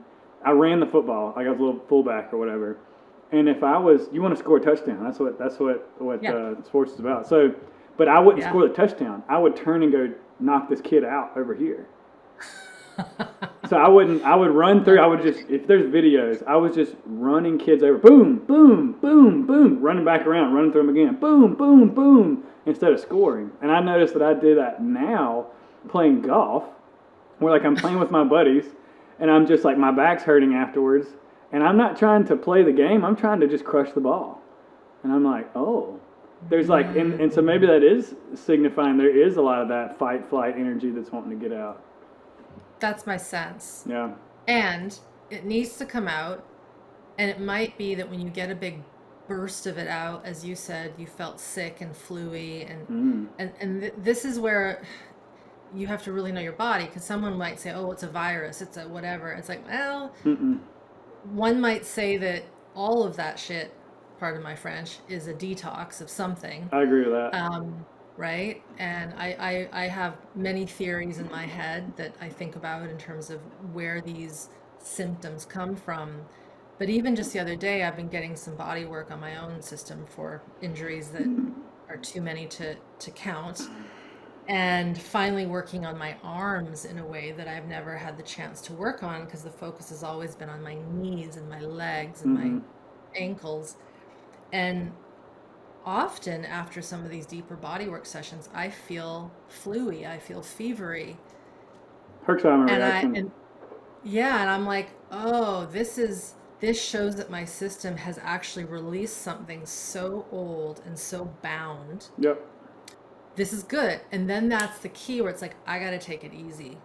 Speaker 2: I ran the football. Like I was a little fullback or whatever. And if I was, you want to score a touchdown. That's what
Speaker 1: Yeah.
Speaker 2: sports is about. So, but I wouldn't
Speaker 1: Yeah.
Speaker 2: score the touchdown. I would turn and go knock this kid out over here. So I wouldn't. I would run through. I would just, if there's videos, I was just running kids over. Boom, boom, boom, boom, running back around, running through them again. Boom, boom, boom, instead of scoring. And I noticed that I do that now playing golf, where like I'm playing with my buddies, and I'm just like my back's hurting afterwards, and I'm not trying to play the game. I'm trying to just crush the ball. And I'm like, oh, there's like, and so maybe that is signifying there is a lot of that fight flight energy that's wanting to get out.
Speaker 1: That's my sense.
Speaker 2: Yeah.
Speaker 1: And it needs to come out. And it might be that when you get a big burst of it out, as you said, you felt sick and fluey, and
Speaker 2: Mm.
Speaker 1: this is where you have to really know your body, because someone might say, "Oh, it's a virus, it's a whatever." It's like, well,
Speaker 2: Mm-mm.
Speaker 1: one might say that all of that shit, pardon my French, is a detox of something.
Speaker 2: I agree with that.
Speaker 1: Right? And I have many theories in my head that I think about in terms of where these symptoms come from. But even just the other day, I've been getting some body work on my own system for injuries that are too many to count. And finally working on my arms in a way that I've never had the chance to work on because the focus has always been on my knees and my legs and my
Speaker 2: Mm-hmm.
Speaker 1: ankles. And often after some of these deeper bodywork sessions, I feel fluey, I feel fevery.
Speaker 2: Herxheimer
Speaker 1: And
Speaker 2: reaction.
Speaker 1: yeah, and I'm like, oh, this shows that my system has actually released something so old and so bound.
Speaker 2: Yep.
Speaker 1: This is good. And then that's the key where it's like, I got to take it easy.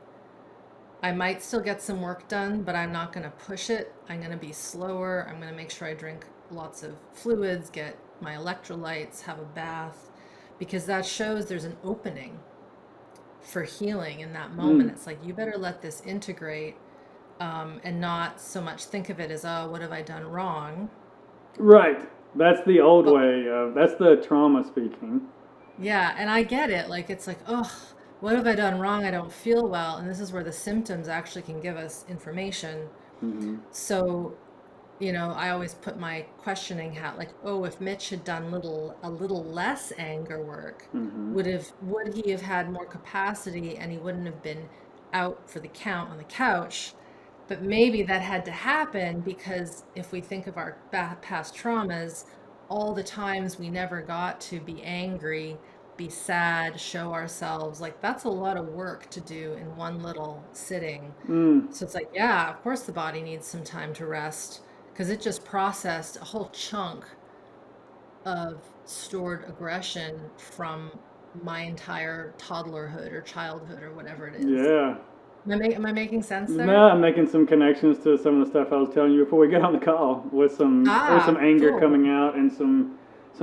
Speaker 1: I might still get some work done, but I'm not going to push it. I'm going to be slower. I'm going to make sure I drink lots of fluids, get my electrolytes, have a bath, because that shows there's an opening for healing in that moment.
Speaker 2: Mm.
Speaker 1: It's like, you better let this integrate, and not so much think of it as, oh, what have I done wrong?
Speaker 2: Right. That's the old
Speaker 1: But
Speaker 2: way of, that's the trauma speaking.
Speaker 1: yeah, and I get it. Like, it's like, oh, what have I done wrong? I don't feel well. And this is where the symptoms actually can give us information.
Speaker 2: Mm-hmm.
Speaker 1: So, I always put my questioning hat, like, oh, if Mitch had done a little less anger work,
Speaker 2: Mm-hmm.
Speaker 1: would he have had more capacity and he wouldn't have been out for the count on the couch? But maybe that had to happen because if we think of our past traumas, all the times we never got to be angry, be sad, show ourselves, like that's a lot of work to do in one little sitting.
Speaker 2: Mm.
Speaker 1: So it's like, yeah, of course the body needs some time to rest because it just processed a whole chunk of stored aggression from my entire toddlerhood or childhood or whatever it is.
Speaker 2: Yeah.
Speaker 1: Am I making sense
Speaker 2: No,
Speaker 1: there?
Speaker 2: I'm making some connections to some of the stuff I was telling you before we got on the call with some
Speaker 1: Ah,
Speaker 2: anger
Speaker 1: cool.
Speaker 2: coming out and some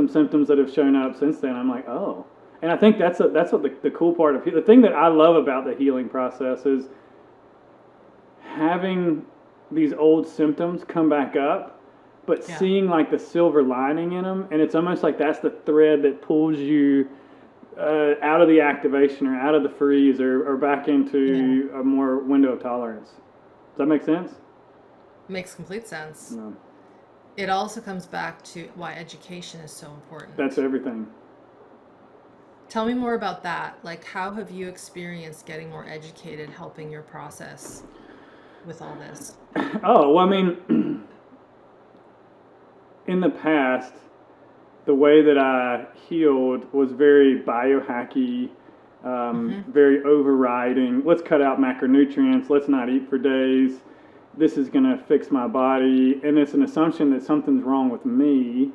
Speaker 2: symptoms that have shown up since then. I'm like, oh. And I think that's what the cool part of the thing that I love about the healing process is having these old symptoms come back up, but
Speaker 1: Yeah.
Speaker 2: seeing like the silver lining in them, and it's almost like that's the thread that pulls you out of the activation or out of the freeze or back
Speaker 1: Yeah.
Speaker 2: into a more window of tolerance. Does that make sense?
Speaker 1: Makes complete sense.
Speaker 2: No.
Speaker 1: It also comes back to why education is so
Speaker 2: That's
Speaker 1: important.
Speaker 2: everything.
Speaker 1: Tell me more about that. Like, how have you experienced getting more educated, helping your process with all this?
Speaker 2: Oh, well, I mean, in the past, the way that I healed was very biohacky,
Speaker 1: Hmm.
Speaker 2: very overriding. Let's cut out macronutrients. Let's not eat for days. This is going to fix my body. And it's an assumption that something's wrong with me.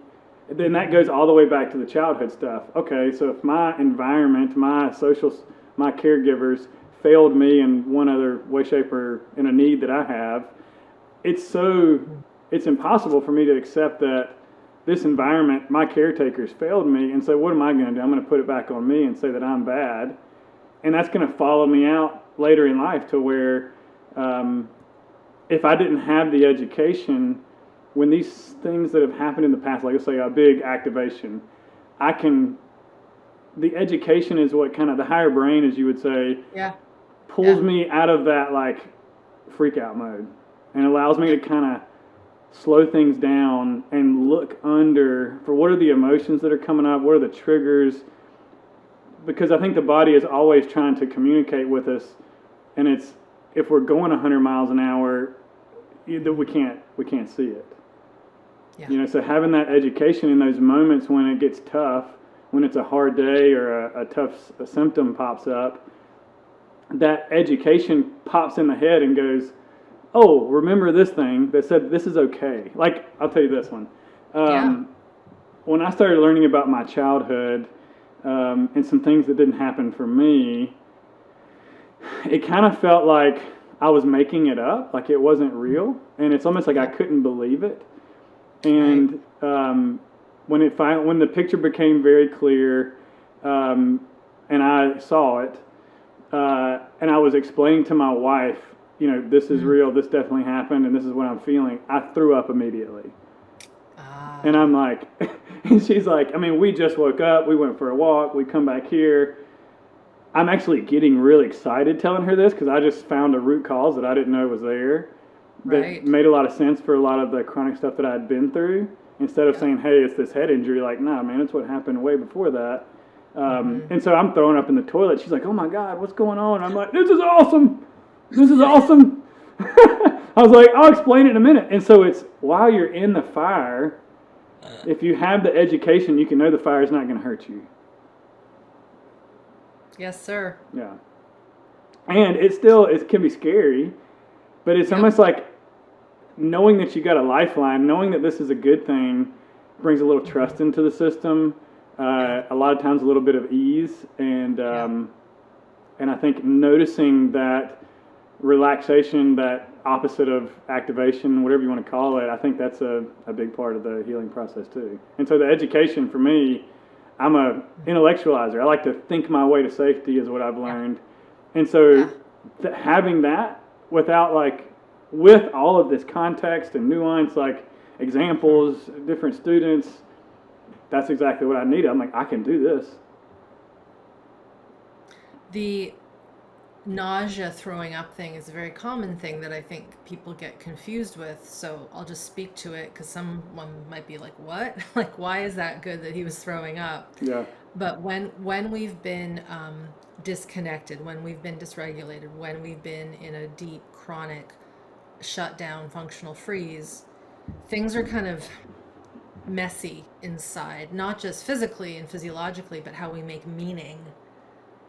Speaker 2: Then that goes all the way back to the childhood stuff. Okay, so if my environment, my caregivers failed me in one other way, shape, or in a need that I have, it's so it's impossible for me to accept that this environment, my caretakers failed me, and so what am I going to do? I'm going to put it back on me and say that I'm bad, and that's going to follow me out later in life to where if I didn't have the education, when these things that have happened in the past, like let's say a big activation, the education is what kind of the higher brain, as you would say, pulls me out of that like freak out mode and allows me to kind of slow things down and look under for what are the emotions that are coming up, what are the triggers, because I think the body is always trying to communicate with us, and it's if we're going 100 miles an hour, we can't see it. So having that education in those moments when it gets tough, when it's a hard day or a symptom pops up, that education pops in the head and goes, oh, remember this thing that said this is okay. Like, I'll tell you this one. When I started learning about my childhood and some things that didn't happen for me, it kind of felt like I was making it up, like it wasn't real. And it's almost like I couldn't believe it. And when the picture became very clear and I saw it, and I was explaining to my wife, this is real, this definitely happened, and this is what I'm feeling, I threw up immediately. And I'm like, and she's like, we just woke up, we went for a walk, we come back here. I'm actually getting really excited telling her this because I just found a root cause that I didn't know was there. That made a lot of sense for a lot of the chronic stuff that I had been through. Instead of saying, hey, it's this head injury, like, nah, man, it's what happened way before that. And so I'm throwing up in the toilet. She's like, oh my God, what's going on? I'm like, this is awesome. This is awesome. I was like, I'll explain it in a minute. And so it's while you're in the fire, if you have the education, you can know the fire is not going to hurt you.
Speaker 1: Yes, sir.
Speaker 2: Yeah. And it can be scary, but it's almost like knowing that you got a lifeline, knowing that this is a good thing, brings a little trust into the system. A lot of times a little bit of ease, and I think noticing that relaxation, that opposite of activation, whatever you want to call it, I think that's a big part of the healing process too. And so the education for me, I'm a intellectualizer. I like to think my way to safety is what I've learned. And so having that with all of this context and nuance, like examples, different students, that's exactly what I needed. I'm like, I can do this.
Speaker 1: The nausea, throwing up thing is a very common thing that I think people get confused with. So I'll just speak to it because someone might be like, what? Like, why is that good that he was throwing up?
Speaker 2: Yeah.
Speaker 1: But when we've been disconnected, when we've been dysregulated, when we've been in a deep, chronic, shutdown, functional freeze, things are kind of messy inside, not just physically and physiologically, but how we make meaning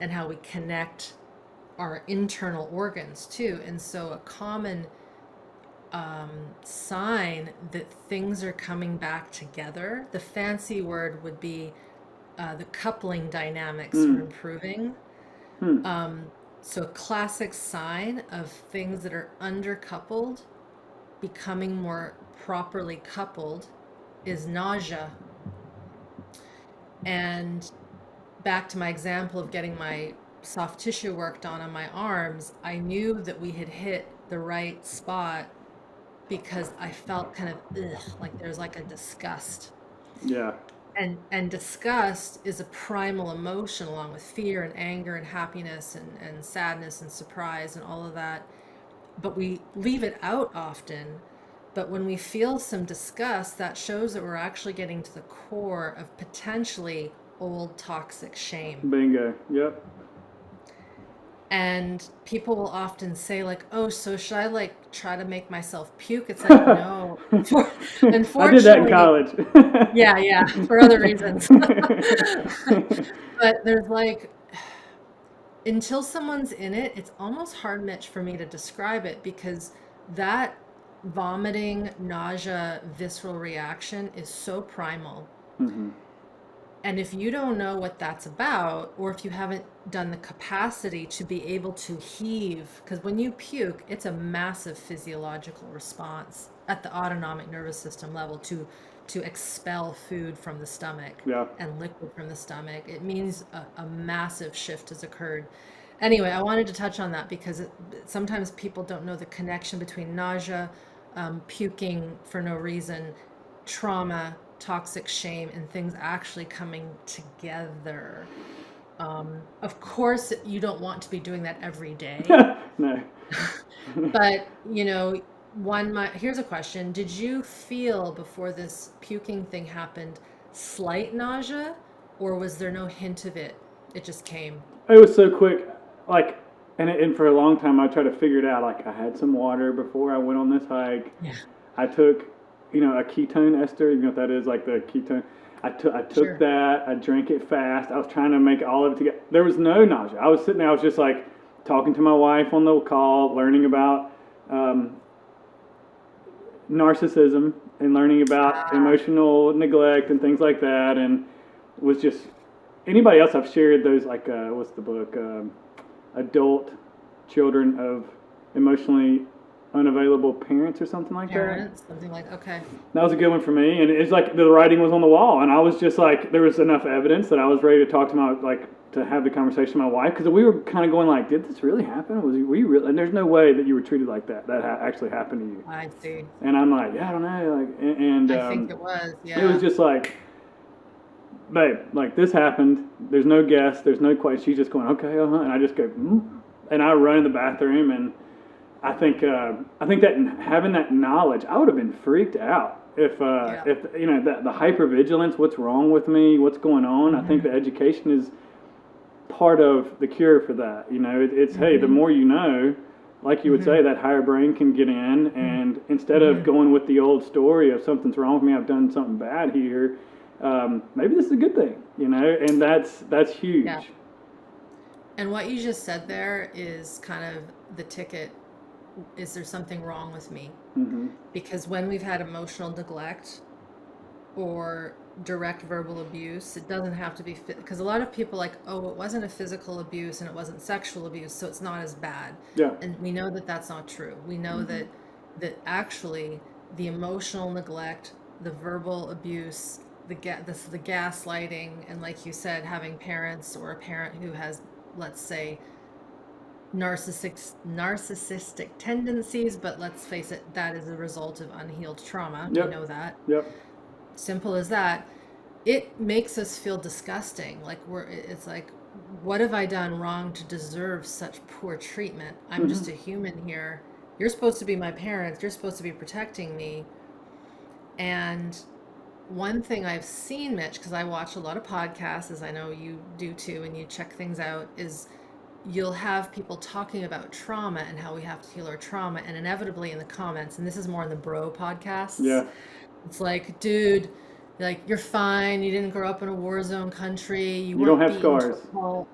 Speaker 1: and how we connect our internal organs too. And so a common sign that things are coming back together, the fancy word would be the coupling dynamics are improving. So a classic sign of things that are undercoupled becoming more properly coupled is nausea. And back to my example of getting my soft tissue worked on my arms, I knew that we had hit the right spot because I felt kind of like there's like a disgust.
Speaker 2: Yeah.
Speaker 1: And disgust is a primal emotion along with fear and anger and happiness and sadness and surprise and all of that. But we leave it out often. But when we feel some disgust, that shows that we're actually getting to the core of potentially old toxic shame.
Speaker 2: Bingo. Yep.
Speaker 1: And people will often say like, oh, so should I like try to make myself puke? It's like, no. Unfortunately,
Speaker 2: I did that in college.
Speaker 1: yeah, for other reasons. But there's like, until someone's in it, it's almost hard, Mitch, for me to describe it because that vomiting, nausea, visceral reaction is so primal. And if you don't know what that's about, or if you haven't done the capacity to be able to heave, because when you puke, it's a massive physiological response at the autonomic nervous system level to expel food from the stomach
Speaker 2: Yeah.
Speaker 1: and liquid from the stomach. It means a massive shift has occurred. Anyway, I wanted to touch on that because sometimes people don't know the connection between nausea, puking for no reason, trauma, toxic shame, and things actually coming together. Of course, you don't want to be doing that every day,
Speaker 2: No.
Speaker 1: but here's a question. Did you feel before this puking thing happened slight nausea, or was there no hint of it? It just came.
Speaker 2: It was so quick, like, and for a long time I tried to figure it out. Like, I had some water before I went on this hike.
Speaker 1: Yeah.
Speaker 2: I took, a ketone ester. You know what that is? Like the ketone. I took
Speaker 1: Sure.
Speaker 2: that. I drank it fast. I was trying to make all of it together. There was no nausea. I was sitting there. I was just like talking to my wife on the call, learning about narcissism and learning about emotional neglect and things like that, and was just anybody else I've shared those, like what's the book, adult children of emotionally unavailable parents or something like
Speaker 1: Parents, something like, okay.
Speaker 2: that was a good one for me. And it's like the writing was on the wall, and I was just like, there was enough evidence that I was ready to talk to to have the conversation with my wife, because we were kind of going like, did this really happen? Were you really? And there's no way that you were treated like that actually happened to you.
Speaker 1: I see.
Speaker 2: And I'm like, yeah, I don't know, like, and
Speaker 1: I think it was, yeah.
Speaker 2: it was just like, babe, like, this happened. There's no guess. There's no question. She's just going, okay, and I just go, and I run in the bathroom, and I think that having that knowledge, I would have been freaked out if the hypervigilance, what's wrong with me, what's going on. I think the education is part of the cure for that. It's hey, the more you know, like you would say, that higher brain can get in, and instead of going with the old story of something's wrong with me, I've done something bad here, maybe this is a good thing, and that's huge.
Speaker 1: Yeah. And what you just said there is kind of the ticket. Is there something wrong with me? Because when we've had emotional neglect or direct verbal abuse, it doesn't have to be because a lot of people like, oh, it wasn't a physical abuse and it wasn't sexual abuse, so it's not as bad.
Speaker 2: Yeah.
Speaker 1: And we know that that's not true. We know that actually the emotional neglect, the verbal abuse, the gaslighting, and like you said, having parents or a parent who has, let's say, narcissistic tendencies, but let's face it, that is a result of unhealed trauma.
Speaker 2: Yep.
Speaker 1: We know that.
Speaker 2: Yep.
Speaker 1: Simple as that. It makes us feel disgusting. Like it's like, what have I done wrong to deserve such poor treatment? I'm just a human here. You're supposed to be my parents. You're supposed to be protecting me. And one thing I've seen, Mitch, because I watch a lot of podcasts, as I know you do too, and you check things out, is you'll have people talking about trauma and how we have to heal our trauma, and inevitably in the comments, and this is more in the bro podcasts, it's like, dude, like, you're fine, you didn't grow up in a war zone country, you
Speaker 2: don't
Speaker 1: weren't
Speaker 2: have
Speaker 1: beaten
Speaker 2: scars.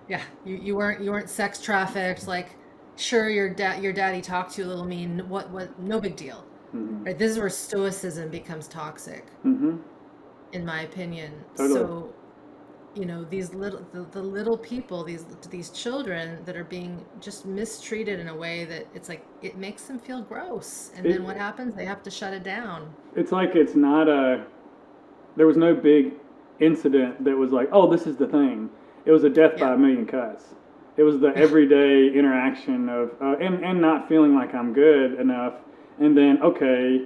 Speaker 1: Yeah, you weren't sex trafficked, like, sure, your daddy talked to you a little mean, what no big deal. Right? This is where stoicism becomes toxic, in my opinion.
Speaker 2: Totally.
Speaker 1: So these little people, these children that are being just mistreated in a way that it's like, it makes them feel gross, and then what happens? They have to shut it down.
Speaker 2: It's like, it's not there was no big incident that was like, oh, this is the thing. It was a death by a million cuts. It was the everyday interaction of and not feeling like I'm good enough, and then, okay,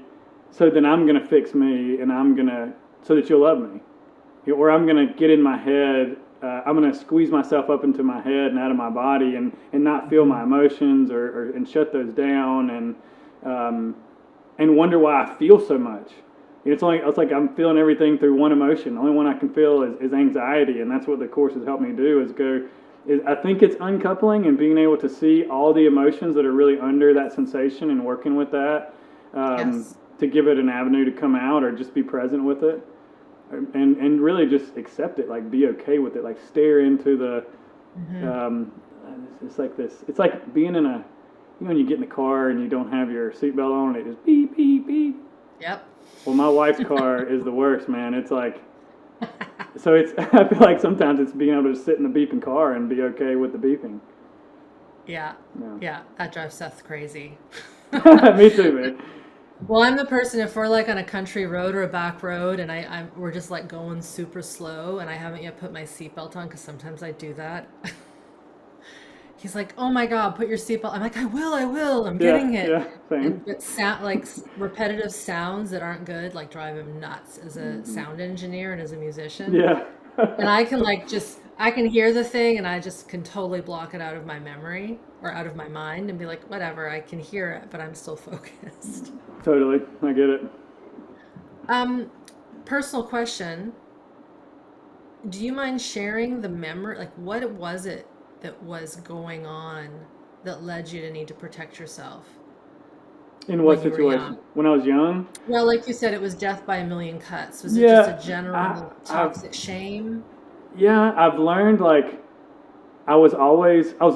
Speaker 2: so then I'm gonna fix me, and I'm gonna, so that you'll love me. Or I'm going to get in my head, I'm going to squeeze myself up into my head and out of my body, and not feel my emotions, and shut those down, and wonder why I feel so much. It's like I'm feeling everything through one emotion. The only one I can feel is anxiety, and that's what the course has helped me do, is I think it's uncoupling and being able to see all the emotions that are really under that sensation and working with that, to give it an avenue to come out, or just be present with it. And really just accept it, like, be okay with it, like, stare into the it's like this, it's like being in when you get in the car and you don't have your seatbelt on, and it just beep beep beep.
Speaker 1: Yep.
Speaker 2: Well, my wife's car is the worst, man. It's like So it's I feel like sometimes it's being able to sit in the beeping car and be okay with the beeping.
Speaker 1: Yeah.
Speaker 2: Yeah.
Speaker 1: Yeah. That drives Seth crazy.
Speaker 2: Me too, man.
Speaker 1: Well, I'm the person, if we're like on a country road or a back road and we're just like going super slow and I haven't yet put my seatbelt on because sometimes I do that. He's like, "Oh my God, put your seatbelt." I'm like, I will. I'm
Speaker 2: Yeah,
Speaker 1: getting it.
Speaker 2: yeah, same.
Speaker 1: And but sound like repetitive sounds that aren't good like drive him nuts as a
Speaker 2: Hmm.
Speaker 1: sound engineer and as a musician.
Speaker 2: Yeah.
Speaker 1: And I can like just I can hear the thing and I just can totally block it out of my memory or out of my mind and be like, whatever, I can hear it, but I'm still focused.
Speaker 2: Totally, I get it.
Speaker 1: Um, Personal question. Do you mind sharing the memory? Like, what was it that was going on that led you to need to protect yourself
Speaker 2: In what
Speaker 1: when you were
Speaker 2: situation?
Speaker 1: young?
Speaker 2: When I was young?
Speaker 1: Well, like you said, it was death by a million cuts. Was it just a
Speaker 2: Yeah,
Speaker 1: general
Speaker 2: I've
Speaker 1: toxic shame?
Speaker 2: I've learned like I was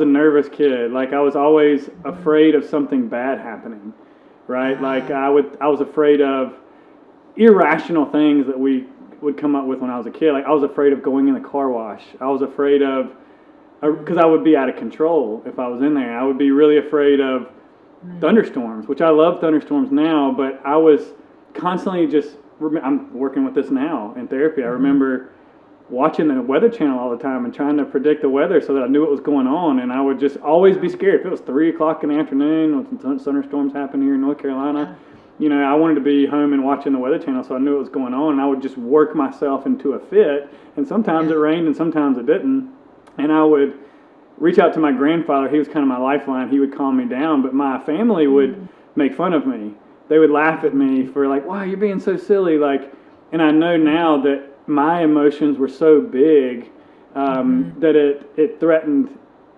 Speaker 2: a nervous kid. Like I was always
Speaker 1: Mhm.
Speaker 2: afraid of something bad happening, right? Like
Speaker 1: Ah,
Speaker 2: I was afraid of irrational things that we would come up with when I was a kid. Like I was afraid of going in the car wash. I was afraid of because
Speaker 1: mm,
Speaker 2: I would be out of control if I was in there. I would be really afraid of
Speaker 1: mm,
Speaker 2: thunderstorms, which I love thunderstorms now, but I was constantly just. I'm working with this now in therapy. I
Speaker 1: mhm.
Speaker 2: remember watching the Weather Channel all the time and trying to predict the weather so that I knew what was going on, and I would just always be
Speaker 1: Wow.
Speaker 2: scared if it was 3 o'clock in the afternoon when thunderstorms happen here in North Carolina.
Speaker 1: Yeah.
Speaker 2: I wanted to be home and watching the Weather Channel so I knew what was going on, and I would just work myself into a fit. And sometimes it
Speaker 1: Yeah.
Speaker 2: rained and sometimes it didn't, and I would reach out to my grandfather. He was kind of my lifeline. He would calm me down, but my family would
Speaker 1: Mm,
Speaker 2: make fun of me. They would laugh at me
Speaker 1: mhm,
Speaker 2: for like, "Wow, you're being so silly." Like, and I know
Speaker 1: mhm,
Speaker 2: now that my emotions were so big
Speaker 1: mhm.
Speaker 2: that it threatened.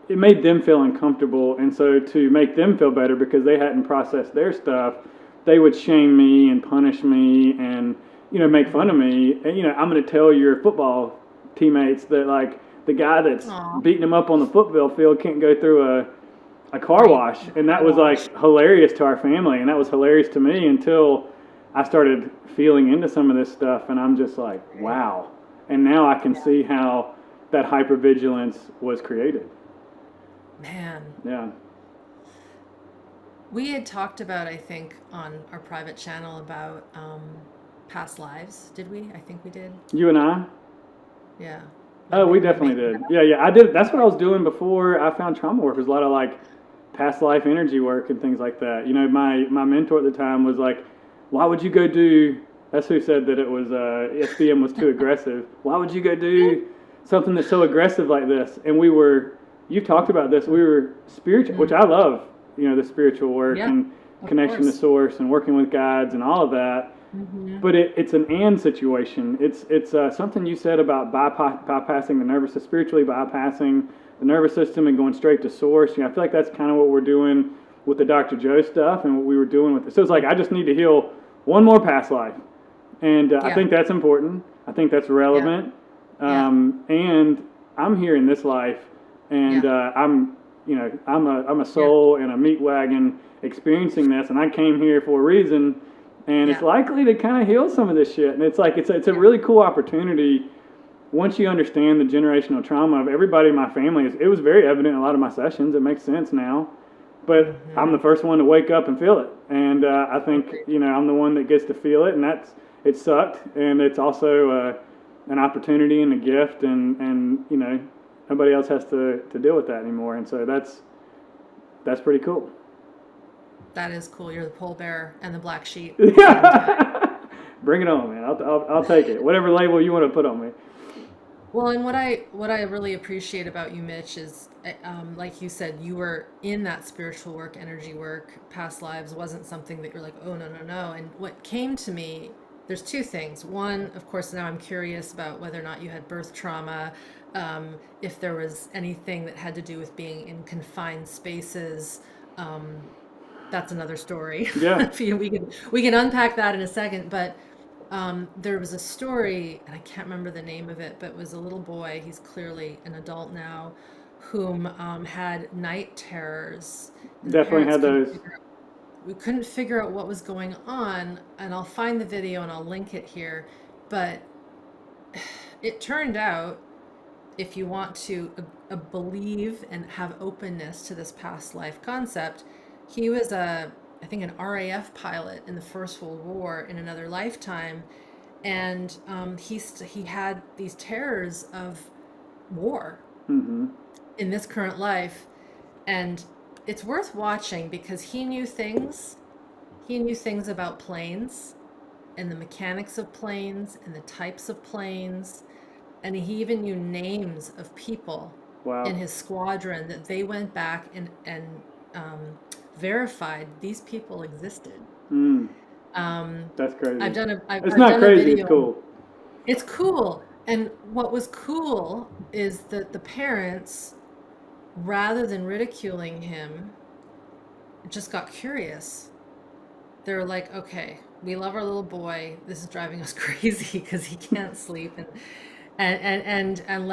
Speaker 2: It made them feel uncomfortable, and so to make them feel better because they hadn't processed their stuff, they would shame me and punish me and make fun of me. And I'm going to tell your football teammates that like the guy that's
Speaker 1: Aw,
Speaker 2: beating him up on the football field can't go through a car
Speaker 1: right.
Speaker 2: wash.
Speaker 1: The
Speaker 2: And that
Speaker 1: car
Speaker 2: was
Speaker 1: wash.
Speaker 2: like hilarious to our family. And that was hilarious to me until I started feeling into some of this stuff. And I'm just like,
Speaker 1: Right.
Speaker 2: wow. And now I can
Speaker 1: Yeah.
Speaker 2: see how that hypervigilance was created.
Speaker 1: Man.
Speaker 2: Yeah.
Speaker 1: We had talked about, I think, on our private channel about past lives. Did we? I think we did.
Speaker 2: You and I?
Speaker 1: Yeah.
Speaker 2: Oh, we
Speaker 1: Am I
Speaker 2: definitely
Speaker 1: making that
Speaker 2: did.
Speaker 1: up?
Speaker 2: Yeah, yeah. I did. That's what I was doing before I found trauma work. Was a lot of like past life energy work and things like that. My mentor at the time was like, "Why would you go do?" That's who said that it was SBM was too aggressive. Why would you go do something that's so aggressive like this? And you've talked about this. We were spiritual, which
Speaker 1: Mm.
Speaker 2: I love. The spiritual work
Speaker 1: Yeah,
Speaker 2: and
Speaker 1: of
Speaker 2: connection to
Speaker 1: course.
Speaker 2: source and working with guides and all of that.
Speaker 1: Hmm.
Speaker 2: But it's an and situation. It's something you said about bypassing the nervous system, spiritually bypassing the nervous system and going straight to source. I feel like that's kind of what we're doing with the Dr. Joe stuff and what we were doing with it. So it's like I just need to heal one more past life, and I
Speaker 1: Yeah,
Speaker 2: think that's important. I think that's
Speaker 1: yeah,
Speaker 2: relevant,
Speaker 1: yeah,
Speaker 2: and I'm here in this life, and
Speaker 1: yeah,
Speaker 2: I'm a
Speaker 1: yeah,
Speaker 2: soul in a meat wagon experiencing this, and I came here for a reason, and it's
Speaker 1: yeah,
Speaker 2: likely to kind of heal some of this shit. And it's like it's a
Speaker 1: yeah.
Speaker 2: really cool opportunity once you understand the generational trauma of everybody in my family. It was very evident in a lot of my sessions. It makes sense now, but I'm
Speaker 1: Hmm.
Speaker 2: the first one to wake up and feel it, and I think
Speaker 1: Totally.
Speaker 2: I'm the one that gets to feel it, and it sucked, and it's also an opportunity and a gift, and nobody else has to deal with that anymore, and so that's pretty cool.
Speaker 1: That is cool. You're the pole bearer and the black sheep at the same time.
Speaker 2: Yeah. Bring it on, man. I'll take it. Whatever label you want to put on me.
Speaker 1: Well, and what I really appreciate about you, Mitch, is like you said, you were in that spiritual work, energy work, past lives wasn't something that you're like, oh no, no, no. And what came to me, there's two things. One, of course, now I'm curious about whether or not you had birth trauma, if there was anything that had to do with being in confined spaces. Um, that's another story.
Speaker 2: Yeah.
Speaker 1: We can unpack that in a second, but there was a story, and I can't remember the name of it, but it was a little boy. He's clearly an adult now, whom had night terrors, and the
Speaker 2: Definitely
Speaker 1: parents
Speaker 2: had
Speaker 1: couldn't
Speaker 2: those.
Speaker 1: figure out. We couldn't figure out what was going on, and I'll find the video and I'll link it here. But it turned out, if you want to believe and have openness to this past life concept, he was I think an RAF pilot in the First World War in another lifetime, and he had these terrors of war
Speaker 2: Mm-hmm.
Speaker 1: in this current life, and it's worth watching because he knew things. He knew things about planes and the mechanics of planes and the types of planes, and he even knew names of people in
Speaker 2: Wow.
Speaker 1: his squadron that they went back and verified these people existed.
Speaker 2: Mm.
Speaker 1: Um,
Speaker 2: That's crazy. It's
Speaker 1: I've
Speaker 2: not
Speaker 1: done a
Speaker 2: crazy. It's
Speaker 1: video.
Speaker 2: cool.
Speaker 1: It's cool, and what was cool is that the parents, rather than ridiculing him, just got curious. They're like, okay, we love our little boy. This is driving us crazy because he can't sleep, and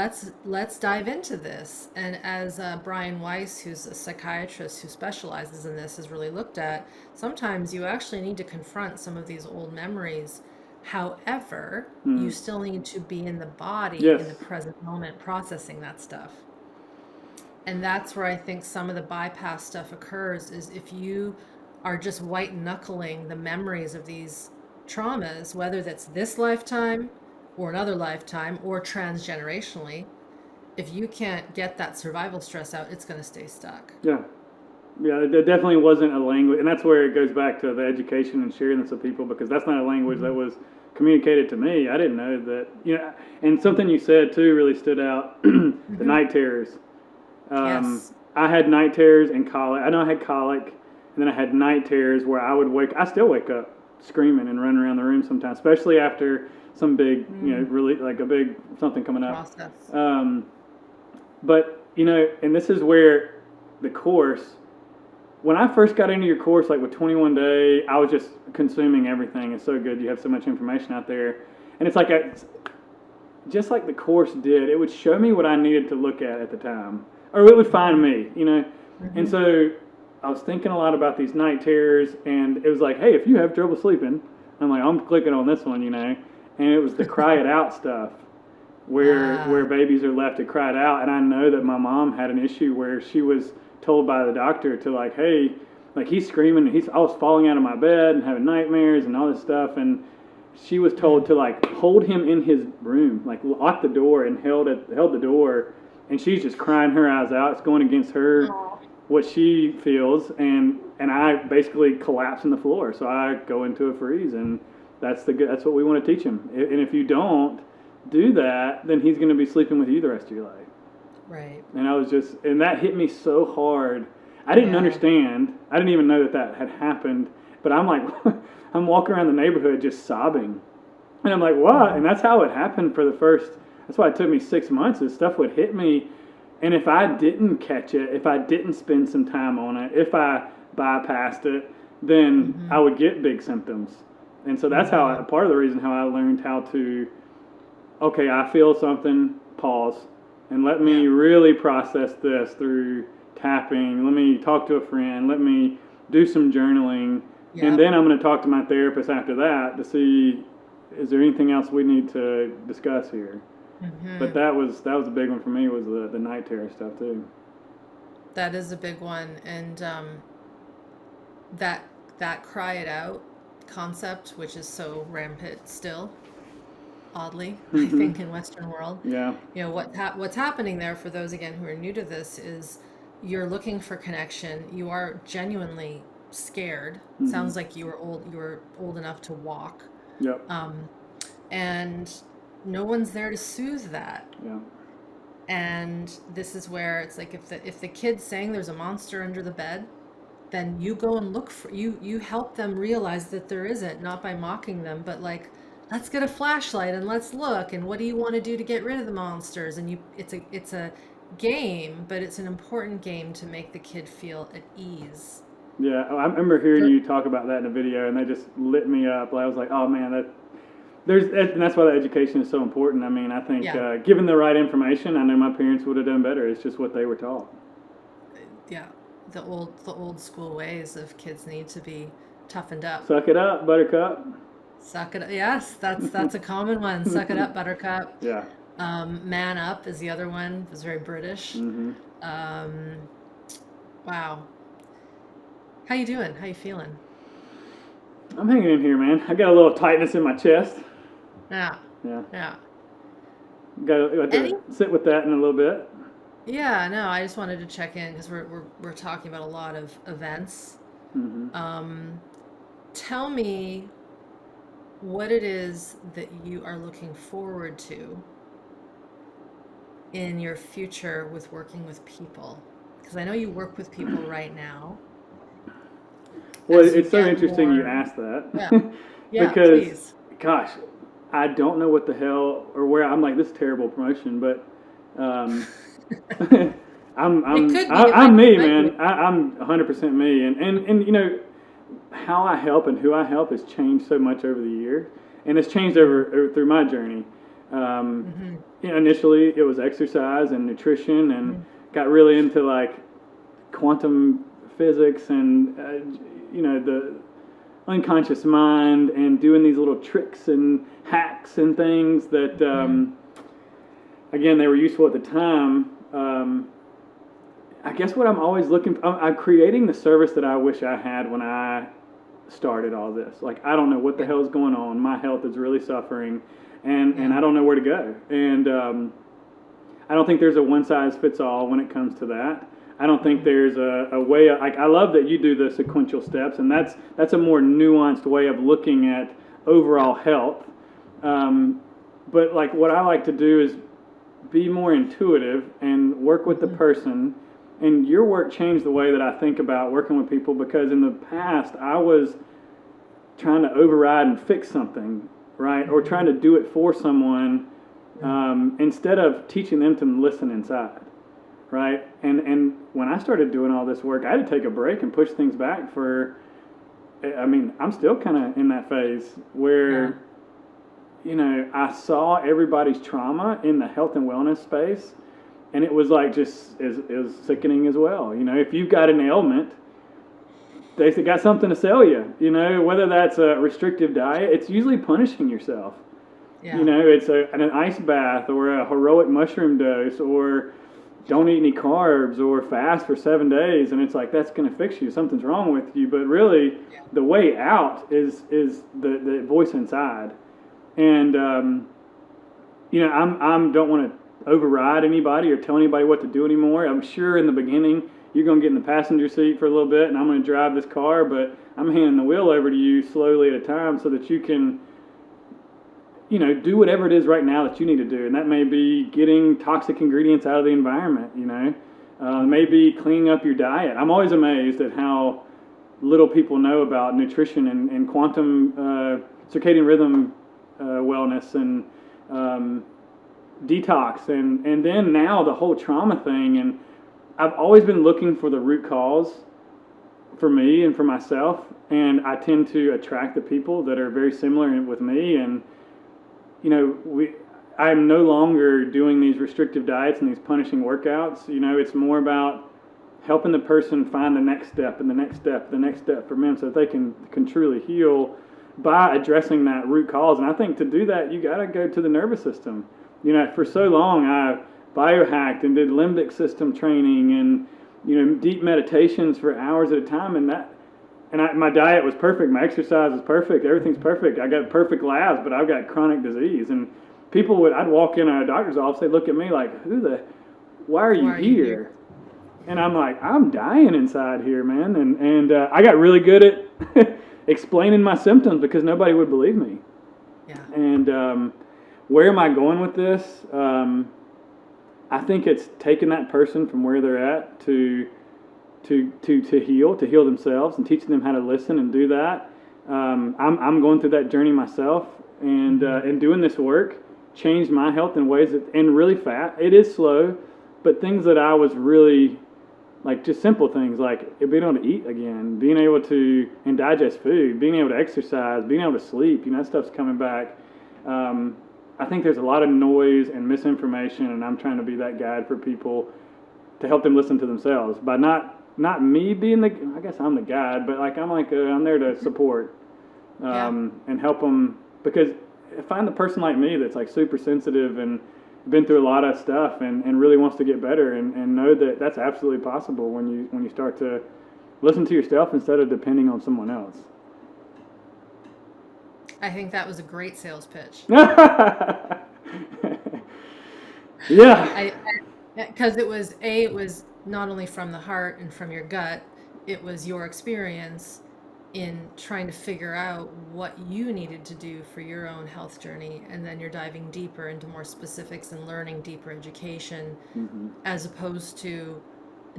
Speaker 1: let's dive into this. And as Brian Weiss, who's a psychiatrist who specializes in this, has really looked at, sometimes you actually need to confront some of these old memories. However, you
Speaker 2: Mm.
Speaker 1: still need to be in the body
Speaker 2: Yes.
Speaker 1: in the present moment processing that stuff. And that's where I think some of the bypass stuff occurs, is if you are just white knuckling the memories of these traumas, whether that's this lifetime or another lifetime or transgenerationally, if you can't get that survival stress out, it's going to stay stuck.
Speaker 2: Yeah. Yeah, it definitely wasn't a language, and that's where it goes back to the education and sharing this with people, because that's not a language that
Speaker 1: Mm-hmm.
Speaker 2: was communicated to me. I didn't know that, and something you said too really stood out: the
Speaker 1: Mm-hmm.
Speaker 2: night terrors.
Speaker 1: Yes.
Speaker 2: I had night terrors in colic. I know I had colic, and then I had night terrors where I still wake up screaming and run around the room sometimes, especially after some big,
Speaker 1: Mm.
Speaker 2: really like a big something coming up.
Speaker 1: Process.
Speaker 2: Um, but and this is where the course, when I first got into your course, like with 21 Day, I was just consuming everything. It's so good. You have so much information out there. And it's like, just like the course did, it would show me what I needed to look at the time, or it would find me, And
Speaker 1: Mm-hmm.
Speaker 2: so I was thinking a lot about these night terrors, and it was like, hey, if you have trouble sleeping, I'm like, I'm clicking on this one, And it was the cry it out stuff, where
Speaker 1: Ah,
Speaker 2: babies are left to cry it out. And I know that my mom had an issue where she was told by the doctor to, like, hey, like, he's screaming, I was falling out of my bed and having nightmares and all this stuff, and she was told to, like, hold him in his room, like lock the door, and held the door, and she's just crying her eyes out. It's going against her,
Speaker 1: oh,
Speaker 2: what she feels, and I basically collapse on the floor. So I go into a freeze, and that's what we want to teach him. And if you don't do that, then he's going to be sleeping with you the rest of your life.
Speaker 1: right.
Speaker 2: And that hit me so hard. I didn't
Speaker 1: Yeah.
Speaker 2: understand. I didn't even know that had happened. But I'm like, I'm walking around the neighborhood just sobbing. And I'm like, what? And that's how it happened for the first, that's why it took me 6 months. This stuff would hit me. And if I didn't catch it, if I didn't spend some time on it, if I bypassed it, then
Speaker 1: Mm-hmm.
Speaker 2: I would get big symptoms. And so that's
Speaker 1: Mm-hmm.
Speaker 2: part of the reason how I learned how to, okay, I feel something, pause, and let me
Speaker 1: Yeah.
Speaker 2: really process this through tapping. Let me talk to a friend. Let me do some journaling. And
Speaker 1: Yep.
Speaker 2: then I'm going to talk to my therapist after that to see, is there anything else we need to discuss here? But
Speaker 1: Mm-hmm.
Speaker 2: that was a big one for me, was the night terror stuff too.
Speaker 1: That is a big one, and that that cry it out concept, which is so rampant still, oddly, I
Speaker 2: Hmm.
Speaker 1: think in Western world.
Speaker 2: Yeah.
Speaker 1: What's happening there for those again who are new to this is you're looking for connection. You are genuinely scared.
Speaker 2: Hmm.
Speaker 1: Sounds like you were old enough to walk,
Speaker 2: Yep.
Speaker 1: um, and no one's there to soothe that.
Speaker 2: Yeah.
Speaker 1: And this is where it's like, if the kid's saying there's a monster under the bed, then you go and look for, you help them realize that there isn't, not by mocking them, but like, let's get a flashlight and let's look, and what do you want to do to get rid of the monsters? And it's a game, but it's an important game to make the kid feel at ease.
Speaker 2: Yeah. I remember hearing
Speaker 1: For-
Speaker 2: you talk about that in a video, and that just lit me up. I was like, oh man, and that's why the education is so important. I mean, I think
Speaker 1: yeah,
Speaker 2: given the right information, I know my parents would have done better. It's just what they were taught.
Speaker 1: yeah, the old school ways of kids need to be toughened up.
Speaker 2: Suck it up, Buttercup.
Speaker 1: Suck it up. Yes, that's a common one. Suck it up, buttercup.
Speaker 2: Yeah.
Speaker 1: Man Up is the other one. It was very British.
Speaker 2: Mm-hmm.
Speaker 1: Um, wow. How you doing? How you feeling?
Speaker 2: I'm hanging in here, man. I got a little tightness in my chest.
Speaker 1: Yeah.
Speaker 2: Yeah.
Speaker 1: Yeah.
Speaker 2: Got
Speaker 1: Any?
Speaker 2: to sit with that in a little bit.
Speaker 1: Yeah, no, I just wanted to check in because we're talking about a lot of events.
Speaker 2: Mm-hmm.
Speaker 1: Um, Tell me what it is that you are looking forward to in your future with working with people. Because I know you work with people right now.
Speaker 2: Well,
Speaker 1: As you
Speaker 2: it's so
Speaker 1: get
Speaker 2: interesting you
Speaker 1: more,
Speaker 2: asked
Speaker 1: yeah,
Speaker 2: that
Speaker 1: yeah,
Speaker 2: because,
Speaker 1: please.
Speaker 2: gosh, I don't know what the hell or where I'm like this is terrible promotion, but um,
Speaker 1: It could be, it
Speaker 2: I'm
Speaker 1: might
Speaker 2: me,
Speaker 1: be.
Speaker 2: man. I'm 100% me, and you know how I help and who I help has changed so much over the years, and it's changed over through my journey.
Speaker 1: Mm-hmm,
Speaker 2: You know, initially it was exercise and nutrition, and
Speaker 1: mm-hmm,
Speaker 2: got really into like quantum physics and you know the unconscious mind and doing these little tricks and hacks and things that
Speaker 1: mm-hmm,
Speaker 2: again they were useful at the time. I guess what I'm always looking for, I'm creating the service that I wish I had when I started all this. Like, I don't know what the
Speaker 1: yeah,
Speaker 2: hell is going on. My health is really suffering, and
Speaker 1: yeah,
Speaker 2: I don't know where to go. And I don't think there's a one size fits all when it comes to that. I don't think
Speaker 1: mm-hmm,
Speaker 2: there's a way. Like, I love that you do the sequential steps, and that's a more nuanced way of looking at
Speaker 1: yeah,
Speaker 2: overall health. Um, but like, what I like to do is be more intuitive and work with the
Speaker 1: mm-hmm,
Speaker 2: person. And your work changed the way that I think about working with people because in the past I was trying to override and fix something, right? Or
Speaker 1: mm-hmm,
Speaker 2: trying to do it for someone
Speaker 1: mm-hmm,
Speaker 2: instead of teaching them to listen inside, right? And when I started doing all this work, I had to take a break and push things back for. I mean, I'm still kind of in that phase
Speaker 1: yeah,
Speaker 2: where you know, I saw everybody's trauma in the health and wellness space, and it was like just is sickening as well. You know, if you've got an ailment, they got something to sell you. You know, whether that's a restrictive diet, it's usually punishing yourself. You
Speaker 1: yeah,
Speaker 2: know, it's an ice bath or a heroic mushroom dose or don't eat any carbs or fast for 7 days, and it's like that's going to fix you. Something's wrong with you, but really,
Speaker 1: yeah,
Speaker 2: the way out is the voice inside. And you know, I'm don't want to override anybody or tell anybody what to do anymore. I'm sure in the beginning you're going to get in the passenger seat for a little bit, and I'm going to drive this car, but I'm handing the wheel over to you slowly at a time so that you can, you know, do whatever it is right now that you need to do, and that may be getting toxic ingredients out of the environment. You know, maybe cleaning up your diet. I'm always amazed at how little people know about nutrition and quantum circadian rhythm wellness and um, detox and then now the whole trauma thing. And I've always been looking for the root cause for me and for myself, and I tend to attract the people that are very similar with me. And you know, I'm no longer doing these restrictive diets and these punishing workouts. You know, it's more about helping the person find the next step and the next step, the next step for them so that they can truly heal by addressing that root cause. And I think to do that, you got to go to the nervous system. You know, for so long, I biohacked and did limbic system training and, you know, deep meditations for hours at a time. My diet was perfect. My exercise was perfect. Everything's perfect. I got perfect labs, but I've got chronic disease. And I'd walk in a doctor's office, they'd look at me like, why are you
Speaker 1: why are you here?
Speaker 2: here? And I'm like, I'm dying inside here, man. And I got really good at explaining my symptoms because nobody would believe me.
Speaker 1: Yeah,
Speaker 2: And where am I going with this? I think it's taking that person from where they're at to heal themselves and teaching them how to listen and do that. I'm going through that journey myself,
Speaker 1: mm-hmm,
Speaker 2: and doing this work changed my health in ways that, and really fast. It is slow, but things that I was really like just simple things like being able to eat again, being able to and digest food, being able to exercise, being able to sleep. You know, that stuff's coming back. I think there's a lot of noise and misinformation, and I'm trying to be that guide for people to help them listen to themselves by not me being I guess I'm the guide, but like I'm there to support
Speaker 1: yeah,
Speaker 2: and help them because find the person like me that's like super sensitive and been through a lot of stuff and really wants to get better, and know that that's absolutely possible when you start to listen to yourself instead of depending on someone else.
Speaker 1: I think that was a great sales pitch.
Speaker 2: Yeah.
Speaker 1: Because it was not only from the heart and from your gut, it was your experience in trying to figure out what you needed to do for your own health journey, and then you're diving deeper into more specifics and learning deeper education, as opposed to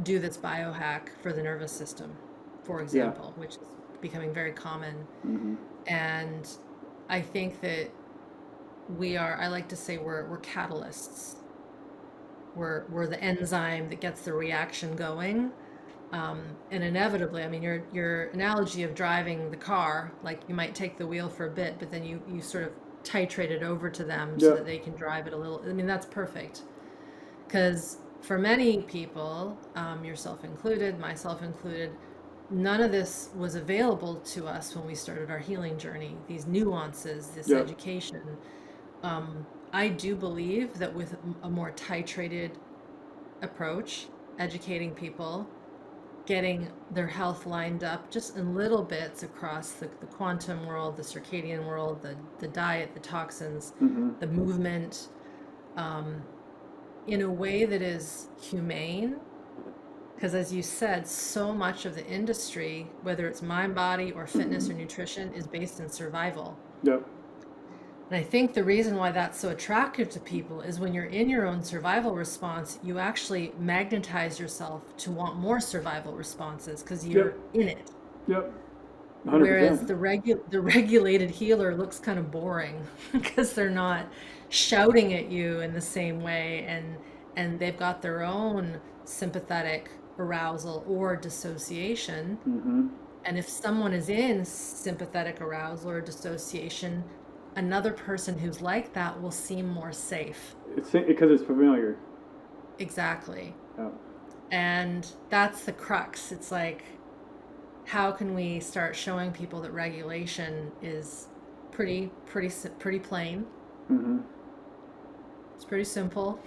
Speaker 1: do this biohack for the nervous system, for example, which is becoming very common. And I think that I like to say we're catalysts. We're the enzyme that gets the reaction going. And inevitably, I mean, your analogy of driving the car, like you might take the wheel for a bit, but then you sort of titrate it over to them so that they can drive it a little. I mean, that's perfect. Because for many people, yourself included, myself included, none of this was available to us when we started our healing journey. These nuances, this education. I do believe that with a more titrated approach, educating people, getting their health lined up just in little bits across the quantum world, the circadian world, the diet, the toxins, the movement, in a way that is humane. Because as you said, so much of the industry, whether it's mind, body, or fitness or nutrition, is based in survival.
Speaker 2: Yep.
Speaker 1: And I think the reason why that's so attractive to people is when you're in your own survival response, you actually magnetize yourself to want more survival responses because you're in it.
Speaker 2: Yep. 100%.
Speaker 1: Whereas the regulated healer looks kind of boring because they're not shouting at you in the same way, and they've got their own sympathetic arousal or dissociation. And if someone is in sympathetic arousal or dissociation, another person who's like that will seem more safe.
Speaker 2: It's because it's familiar.
Speaker 1: Exactly.
Speaker 2: Yeah.
Speaker 1: And that's the crux. It's like, how can we start showing people that regulation is pretty plain? It's pretty simple.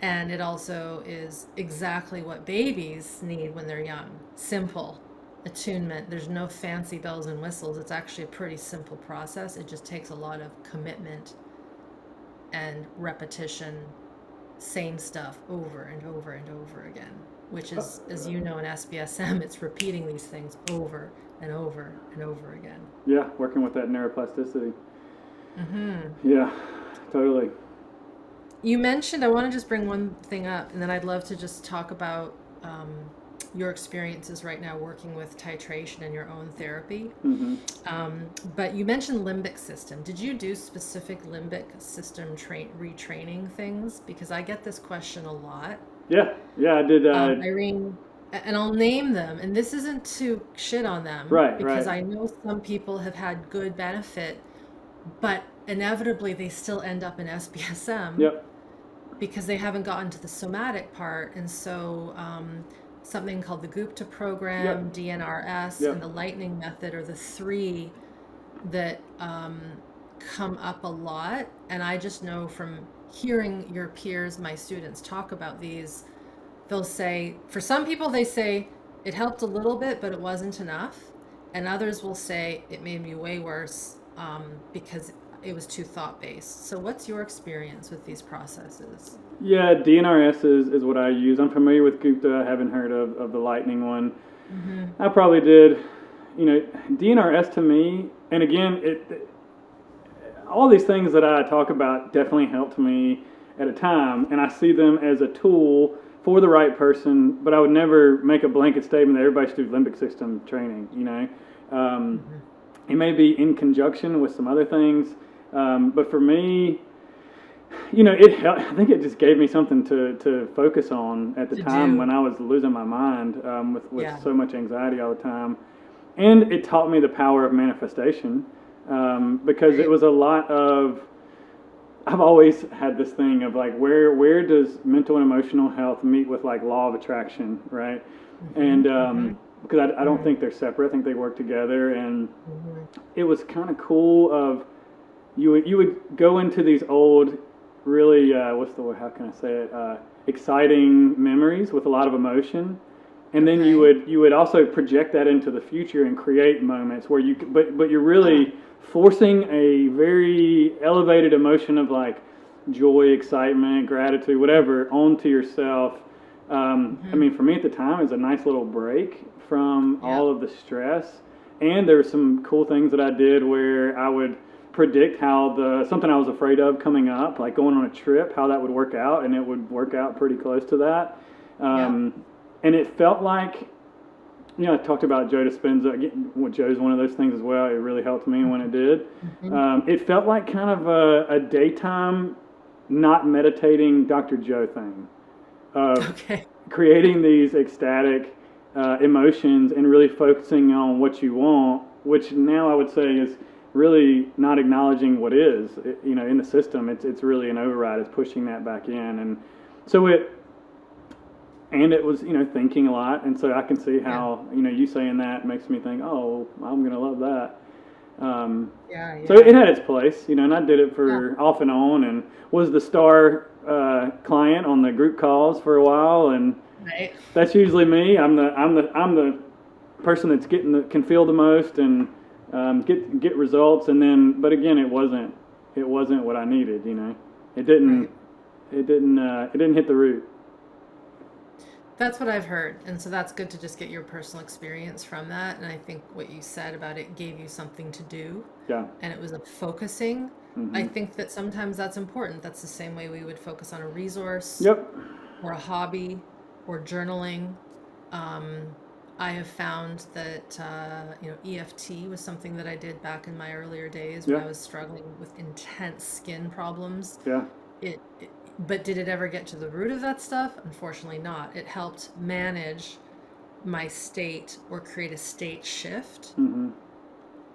Speaker 1: And it also is exactly what babies need when they're young. Simple. Attunement. There's no fancy bells and whistles. It's actually a pretty simple process. It just takes a lot of commitment and repetition, same stuff over and over and over again, which is, as you know, in SBSM, it's repeating these things over and over and over again.
Speaker 2: Yeah, working with that neuroplasticity. Yeah, totally.
Speaker 1: You mentioned, I want to just bring one thing up, and then I'd love to just talk about your experiences right now working with titration and your own therapy. But you mentioned limbic system. Did you do specific limbic system retraining things? Because I get this question a lot.
Speaker 2: Yeah, I did.
Speaker 1: Irene, and I'll name them, and this isn't to shit on them, because I know some people have had good benefit, but inevitably they still end up in SBSM because they haven't gotten to the somatic part. And so something called the Gupta program, DNRS, and the lightning method are the three that come up a lot. And I just know from hearing your peers, my students, talk about these, they'll say, for some people they say it helped a little bit, but it wasn't enough. And others will say it made me way worse because it was too thought-based. So what's your experience with these processes?
Speaker 2: Yeah, DNRS is what I use. I'm familiar with Gupta. I haven't heard of the lightning one. I probably did. DNRS to me, and again, all these things that I talk about definitely helped me at a time, and I see them as a tool for the right person, but I would never make a blanket statement that everybody should do limbic system training, It may be in conjunction with some other things, but for me, I think it just gave me something to focus on at the time when I was losing my mind with so much anxiety all the time. And it taught me the power of manifestation because it was a lot of, I've always had this thing of like, where does mental and emotional health meet with like law of attraction, right? And because I don't think they're separate. I think they work together. And it was kind of cool of, you would go into these old really what's the word? How can I say it? Exciting memories with a lot of emotion, and then
Speaker 1: Okay.
Speaker 2: you would also project that into the future and create moments where but you're really forcing a very elevated emotion of like joy, excitement, gratitude, whatever, onto yourself. I
Speaker 1: Mm-hmm.
Speaker 2: mean, for me at the time, it was a nice little break from
Speaker 1: Yeah.
Speaker 2: all of the stress. And there were some cool things that I did where I would predict how something I was afraid of coming up, like going on a trip, how that would work out, and it would work out pretty close to that.
Speaker 1: Yeah.
Speaker 2: And it felt like, I talked about Joe Dispenza. Again, well, Joe's one of those things as well. It really helped me when it did.
Speaker 1: Mm-hmm.
Speaker 2: It felt like kind of a daytime, not meditating Dr. Joe thing of
Speaker 1: Okay.
Speaker 2: creating these ecstatic emotions and really focusing on what you want, which now I would say is really not acknowledging what is. In the system, it's really an override. It's pushing that back in, and so it was thinking a lot, and so I can see
Speaker 1: Yeah.
Speaker 2: how you saying that makes me think, oh, I'm gonna love that.
Speaker 1: Yeah.
Speaker 2: So it
Speaker 1: Yeah.
Speaker 2: had its place, and I did it
Speaker 1: Yeah.
Speaker 2: for off and on, and was the star client on the group calls for a while, and
Speaker 1: Right.
Speaker 2: that's usually me. I'm the person that's can feel the most and get results, and then but again, it wasn't what I needed. It didn't
Speaker 1: Right.
Speaker 2: it didn't hit the root.
Speaker 1: That's what I've heard. And so that's good to just get your personal experience from that. And I think what you said about it gave you something to do
Speaker 2: Yeah.
Speaker 1: and it was a focusing. I
Speaker 2: Hmm.
Speaker 1: think that sometimes that's important. That's the same way we would focus on a resource
Speaker 2: Yep.
Speaker 1: or a hobby or journaling. Um, I have found that EFT was something that I did back in my earlier days when
Speaker 2: Yeah.
Speaker 1: I was struggling with intense skin problems.
Speaker 2: Yeah.
Speaker 1: It but did it ever get to the root of that stuff? Unfortunately not. It helped manage my state or create a state shift.
Speaker 2: Hmm.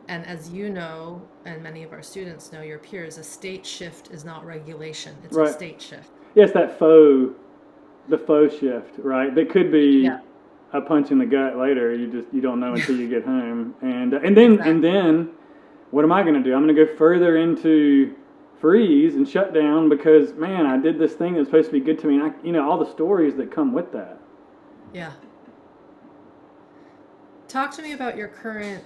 Speaker 1: And as you know, and many of our students know, your peers, a state shift is not regulation, it's a
Speaker 2: Right.
Speaker 1: state shift.
Speaker 2: Yes, the faux shift, right? That could
Speaker 1: Yeah.
Speaker 2: be a punch in the gut later. You don't know until you get home, and then
Speaker 1: Exactly.
Speaker 2: what am I going to do? I'm going to go further into freeze and shut down because man, I did this thing that's supposed to be good to me, and all the stories that come with that.
Speaker 1: Yeah. Talk to me about your current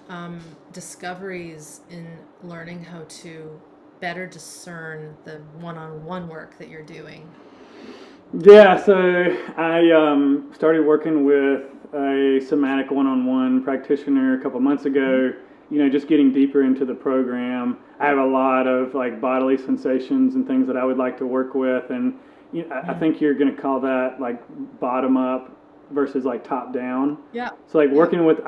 Speaker 1: discoveries in learning how to better discern the one-on-one work that you're doing.
Speaker 2: Yeah, so I started working with a somatic one-on-one practitioner a couple months ago. Just getting deeper into the program. I have a lot of like bodily sensations and things that I would like to work with, and I
Speaker 1: Mm.
Speaker 2: think you're going to call that like bottom up versus like top down.
Speaker 1: Yeah.
Speaker 2: So like
Speaker 1: Yeah.
Speaker 2: working with,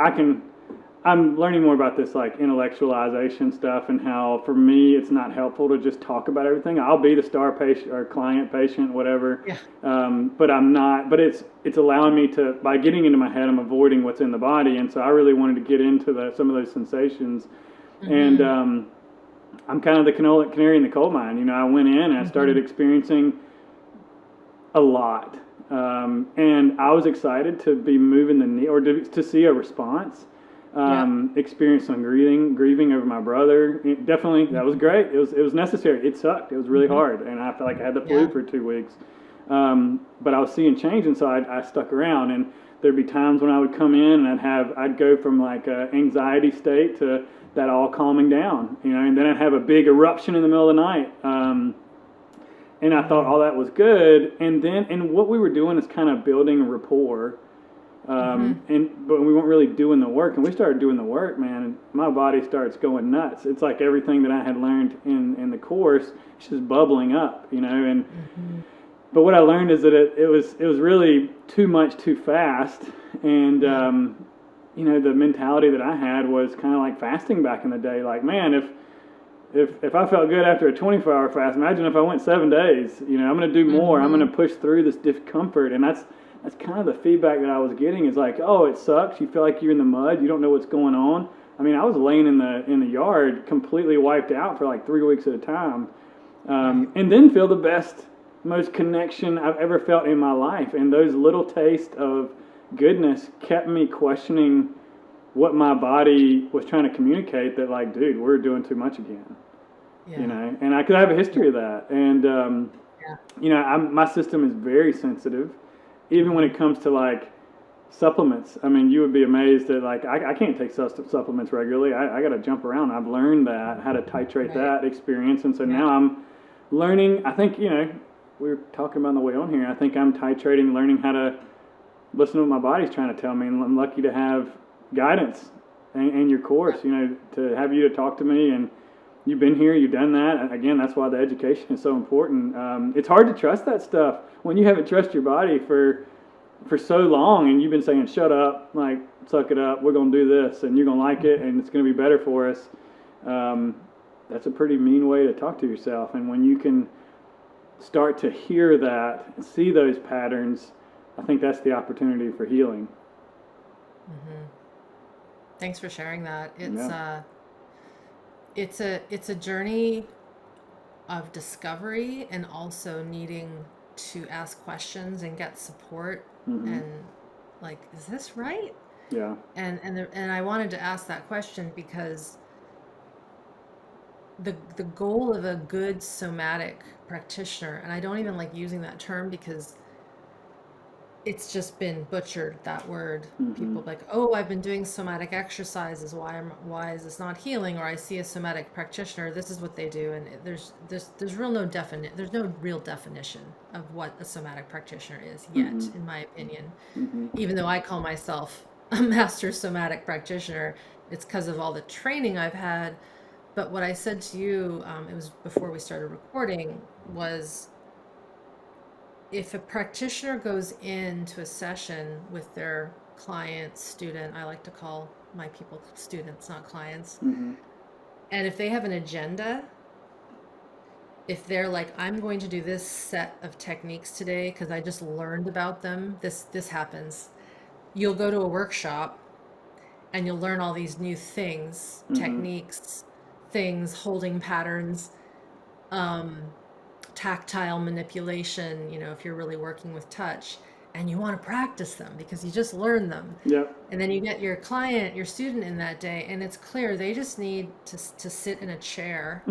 Speaker 2: I'm learning more about this like intellectualization stuff and how for me it's not helpful to just talk about everything. I'll be the star patient or client, patient, whatever.
Speaker 1: Yeah.
Speaker 2: But I'm not. But it's allowing me to, by getting into my head, I'm avoiding what's in the body, and so I really wanted to get into some of those sensations, and
Speaker 1: Mm-hmm.
Speaker 2: I'm kind of the canary in the coal mine. I went in and I started
Speaker 1: Mm-hmm.
Speaker 2: experiencing a lot. And I was excited to be moving the knee or to see a response.
Speaker 1: Yeah.
Speaker 2: Experienced some grieving over my brother. Definitely, that was
Speaker 1: Mm-hmm.
Speaker 2: great. It was necessary. It sucked. It was really
Speaker 1: Mm-hmm.
Speaker 2: hard, and I felt like I had the flu
Speaker 1: Yeah.
Speaker 2: for 2 weeks. But I was seeing change, and so I stuck around. And there'd be times when I would come in and I'd go from like a anxiety state to that all calming down, and then I'd have a big eruption in the middle of the night. And I thought
Speaker 1: Mm-hmm.
Speaker 2: all that was good, and what we were doing is kind of building rapport,
Speaker 1: Mm-hmm.
Speaker 2: but we weren't really doing the work. And we started doing the work, man, and my body starts going nuts. It's like everything that I had learned in the course, it's just bubbling up, And
Speaker 1: Mm-hmm.
Speaker 2: but what I learned is that it was really too much too fast, and
Speaker 1: Yeah.
Speaker 2: the mentality that I had was kind of like fasting back in the day. Like, man, if I felt good after a 24-hour fast, imagine if I went 7 days. I'm going to do more. I'm going
Speaker 1: Mm-hmm.
Speaker 2: to push through this discomfort, and that's kind of the feedback that I was getting. Is like, oh, it sucks. You feel like you're in the mud. You don't know what's going on. I mean, I was laying in the yard, completely wiped out for like 3 weeks at a time,
Speaker 1: Right.
Speaker 2: and then feel the best, most connection I've ever felt in my life. And those little tastes of goodness kept me questioning what my body was trying to communicate. That like, dude, we're doing too much again.
Speaker 1: Yeah.
Speaker 2: And I could have a
Speaker 1: Yeah.
Speaker 2: history of that. And
Speaker 1: Yeah.
Speaker 2: My system is very sensitive, even when it comes to like supplements. I mean, you would be amazed that like I can't take supplements regularly. I got to jump around. I've learned that how to titrate
Speaker 1: Right.
Speaker 2: that experience, and so
Speaker 1: Yeah.
Speaker 2: now I'm learning. I think we were talking about on the way on here. I think I'm titrating, learning how to listen to what my body's trying to tell me, and I'm lucky to have guidance and your course. To have you to talk to me, and you've been here, you've done that. And again, that's why the education is so important. It's hard to trust that stuff when you haven't trusted your body for so long, and you've been saying, shut up, like, suck it up, we're going to do this, and you're going to like it, and it's going to be better for us. That's a pretty mean way to talk to yourself. And when you can start to hear that, see those patterns, I think that's the opportunity for healing.
Speaker 1: Thanks for sharing that.
Speaker 2: Yeah.
Speaker 1: It's a journey of discovery and also needing to ask questions and get support and like, is this right?
Speaker 2: Yeah.
Speaker 1: And I wanted to ask that question because the goal of a good somatic practitioner, and I don't even like using that term because it's just been butchered, that word. People like, oh, I've been doing somatic exercises, why is this not healing? Or I see a somatic practitioner, this is what they do, and there's there's no real definition of what a somatic practitioner is yet, in my opinion. Even though I call myself a master somatic practitioner, it's because of all the training I've had. But what I said to you, it was before we started recording, was if a practitioner goes into a session with their client, student, I like to call my people students, not clients, and if they have an agenda, if they're like, I'm going to do this set of techniques today because I just learned about them, this happens. You'll go to a workshop and you'll learn all these new things, techniques, things, holding patterns, tactile manipulation, if you're really working with touch, and you want to practice them because you just learned them.
Speaker 2: Yep.
Speaker 1: And then you get your client, your student in that day, and it's clear they just need to sit in a chair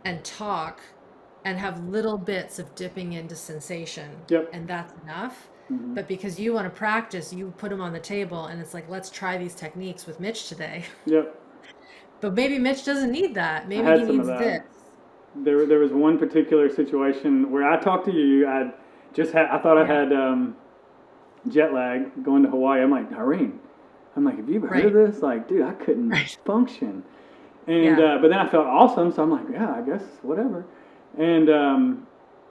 Speaker 1: and talk and have little bits of dipping into sensation.
Speaker 2: Yep.
Speaker 1: And that's enough. But because you want to practice, you put them on the table and it's like, let's try these techniques with Mitch today.
Speaker 2: Yep.
Speaker 1: But maybe Mitch doesn't need that. Maybe
Speaker 2: had
Speaker 1: he
Speaker 2: some of
Speaker 1: needs
Speaker 2: that.
Speaker 1: this.
Speaker 2: There was one particular situation where I talked to you. I thought I had jet lag going to Hawaii. I'm like, Irene, have you ever heard of this? Like, dude, I couldn't function. And but then I felt awesome, so I'm like, yeah, I guess whatever. And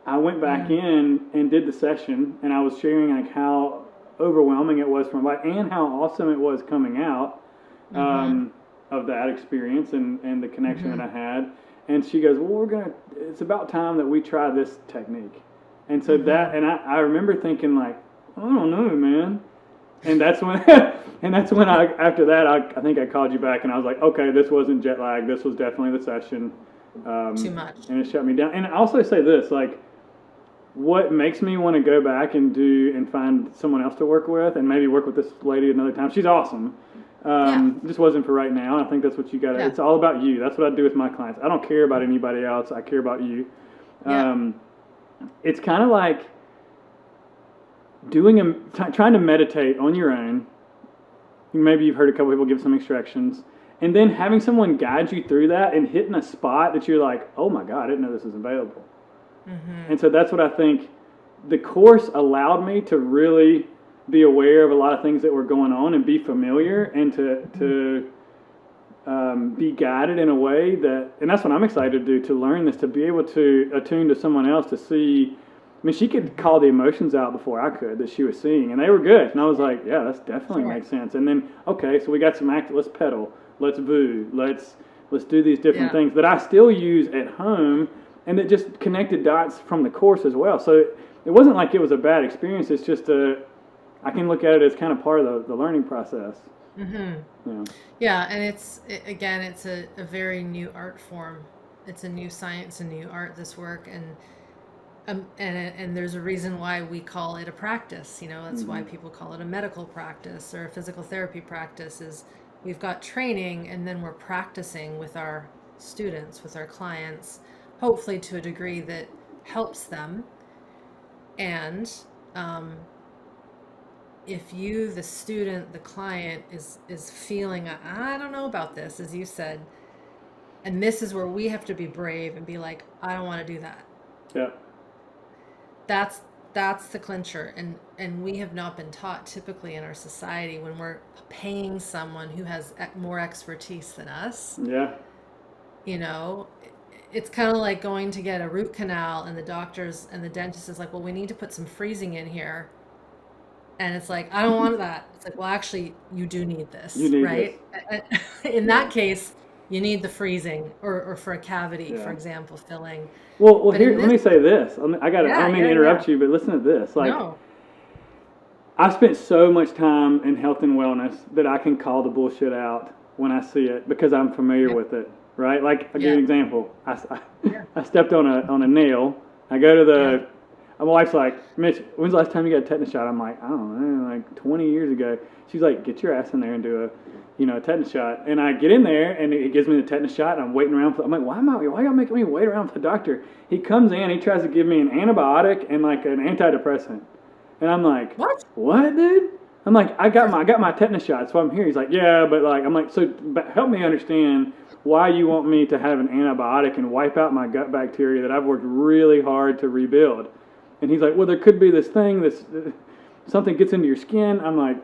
Speaker 2: I went back in and did the session, and I was sharing like how overwhelming it was for my body and how awesome it was coming out of that experience and the connection that I had. And she goes, well, it's about time that we try this technique. And so I remember thinking like, I don't know, man. And that's when, after that, I think I called you back and I was like, okay, this wasn't jet lag. This was definitely the session.
Speaker 1: Too much.
Speaker 2: And it shut me down. And I also say this, like, what makes me want to go back and find someone else to work with and maybe work with this lady another time. She's awesome. Just wasn't for right now. I think that's what you got to, it's all about you. That's what I do with my clients. I don't care about anybody else. I care about you. It's kind of like trying to meditate on your own. Maybe you've heard a couple people give some instructions, and then having someone guide you through that and hitting a spot that you're like, oh my God, I didn't know this was available. And so that's what I think the course allowed me to really be aware of a lot of things that were going on and be familiar and to be guided in a way and that's what I'm excited to do, to learn this, to be able to attune to someone else, to see. I mean, she could call the emotions out before I could that she was seeing, and they were good. And I was like, yeah, that's definitely makes sense. And then, okay, so we got some let's pedal, let's voo, let's do these different things that I still use at home, and that just connected dots from the course as well. So it wasn't like it was a bad experience. It's just I can look at it as kind of part of the learning process.
Speaker 1: Yeah, and it's a very new art form. It's a new science, a new art, this work, and there's a reason why we call it a practice. That's why people call it a medical practice or a physical therapy practice. Is we've got training and then we're practicing with our students, with our clients, hopefully to a degree that helps them. And if you, the student, the client, is feeling, I don't know about this, as you said, and this is where we have to be brave and be like, I don't want to do that.
Speaker 2: Yeah.
Speaker 1: That's the clincher. And we have not been taught typically in our society, when we're paying someone who has more expertise than us,
Speaker 2: Yeah.
Speaker 1: you know, it's kind of like going to get a root canal, and the doctors and the dentist is like, well, we need to put some freezing in here. And it's like, I don't want that. It's like, well, actually, you do need this,
Speaker 2: You need
Speaker 1: right? In
Speaker 2: Yeah.
Speaker 1: that case, you need the freezing, or for a cavity, for
Speaker 2: Yeah.
Speaker 1: example, filling.
Speaker 2: Well,
Speaker 1: But
Speaker 2: here,
Speaker 1: in
Speaker 2: let me
Speaker 1: this,
Speaker 2: say this. I got I
Speaker 1: yeah,
Speaker 2: don't mean to
Speaker 1: yeah,
Speaker 2: interrupt
Speaker 1: yeah.
Speaker 2: you, but listen to this. Like,
Speaker 1: No.
Speaker 2: I've spent so much time in health and wellness that I can call the bullshit out when I see it because I'm familiar
Speaker 1: Yeah.
Speaker 2: with it, right? Like, I'll give you
Speaker 1: Yeah.
Speaker 2: an example.
Speaker 1: Yeah.
Speaker 2: I stepped on a nail. I go to
Speaker 1: Yeah.
Speaker 2: my wife's like, Mitch, when's the last time you got a tetanus shot? I'm like, I don't know, like 20 years ago. She's like, get your ass in there and do a tetanus shot. And I get in there, and it gives me the tetanus shot, and I'm waiting around I'm like, why y'all making me wait around for the doctor? He comes in, he tries to give me an antibiotic and like an antidepressant. And I'm like,
Speaker 1: What?
Speaker 2: what, dude? I'm like, I got my tetanus shot, so I'm here. He's like, yeah, but like, I'm like, so help me understand why you want me to have an antibiotic and wipe out my gut bacteria that I've worked really hard to rebuild. And he's like, well, there could be this thing, something gets into your skin. I'm like,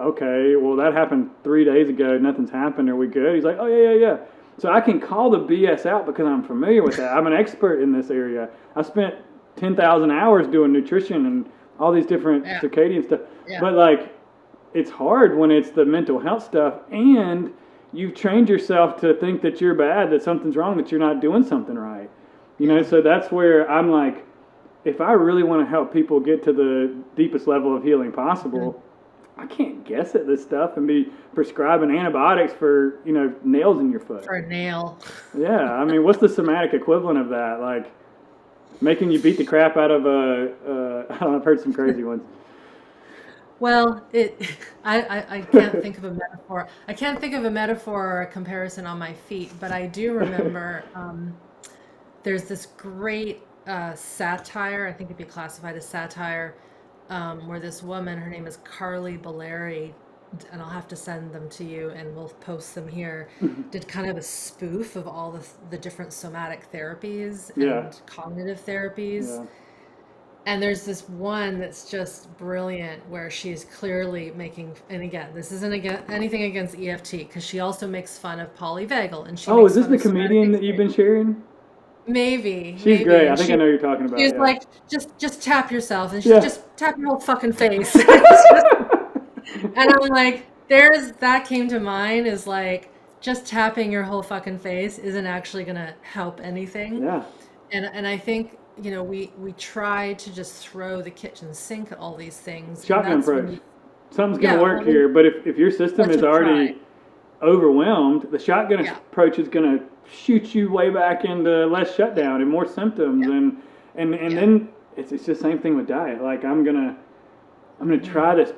Speaker 2: okay, well, that happened 3 days ago. Nothing's happened. Are we good? He's like, oh, yeah. So I can call the BS out because I'm familiar with that. I'm an expert in this area. I spent 10,000 hours doing nutrition and all these different
Speaker 1: Yeah.
Speaker 2: circadian stuff.
Speaker 1: Yeah.
Speaker 2: But like, it's hard when it's the mental health stuff, and you've trained yourself to think that you're bad, that something's wrong, that you're not doing something right. So that's where I'm like, if I really want to help people get to the deepest level of healing possible, I can't guess at this stuff and be prescribing antibiotics for, nails in your foot.
Speaker 1: For a nail.
Speaker 2: Yeah, I mean, what's the somatic equivalent of that? Like, making you beat the crap out of I don't know, I've heard some crazy ones.
Speaker 1: Well, I can't think of a metaphor. I can't think of a metaphor or a comparison on my feet, but I do remember there's this great satire, I think it'd be classified as satire, where this woman, her name is Carly Baleri, and I'll have to send them to you and we'll post them here, did kind of a spoof of all the different somatic therapies
Speaker 2: Yeah.
Speaker 1: and cognitive therapies.
Speaker 2: Yeah.
Speaker 1: And there's this one that's just brilliant where she's clearly making, and again, this isn't anything against EFT, because she also makes fun of polyvagal, and she
Speaker 2: Oh,
Speaker 1: makes
Speaker 2: is this
Speaker 1: fun
Speaker 2: the
Speaker 1: of somatic
Speaker 2: comedian that you've been
Speaker 1: experience.
Speaker 2: sharing?
Speaker 1: Maybe,
Speaker 2: She's
Speaker 1: maybe.
Speaker 2: great. I
Speaker 1: And
Speaker 2: think I know who you're talking about.
Speaker 1: she's
Speaker 2: Yeah.
Speaker 1: like, just tap yourself, and she's
Speaker 2: Yeah.
Speaker 1: just tap your whole fucking face. It's just- and I'm like, that came to mind, is like, just tapping your whole fucking face isn't actually gonna help anything.
Speaker 2: Yeah.
Speaker 1: And I think, we try to just throw the kitchen sink at all these things. And
Speaker 2: Shotgun
Speaker 1: that's when
Speaker 2: approach. Something's going
Speaker 1: yeah,
Speaker 2: to work
Speaker 1: well,
Speaker 2: here, but if your system
Speaker 1: let's
Speaker 2: is
Speaker 1: just
Speaker 2: already overwhelmed, the shotgun
Speaker 1: Yeah.
Speaker 2: approach is going to shoot you way back into less shutdown and more symptoms,
Speaker 1: Yeah.
Speaker 2: and
Speaker 1: Yeah.
Speaker 2: then it's just the same thing with diet. Like, I'm gonna try this.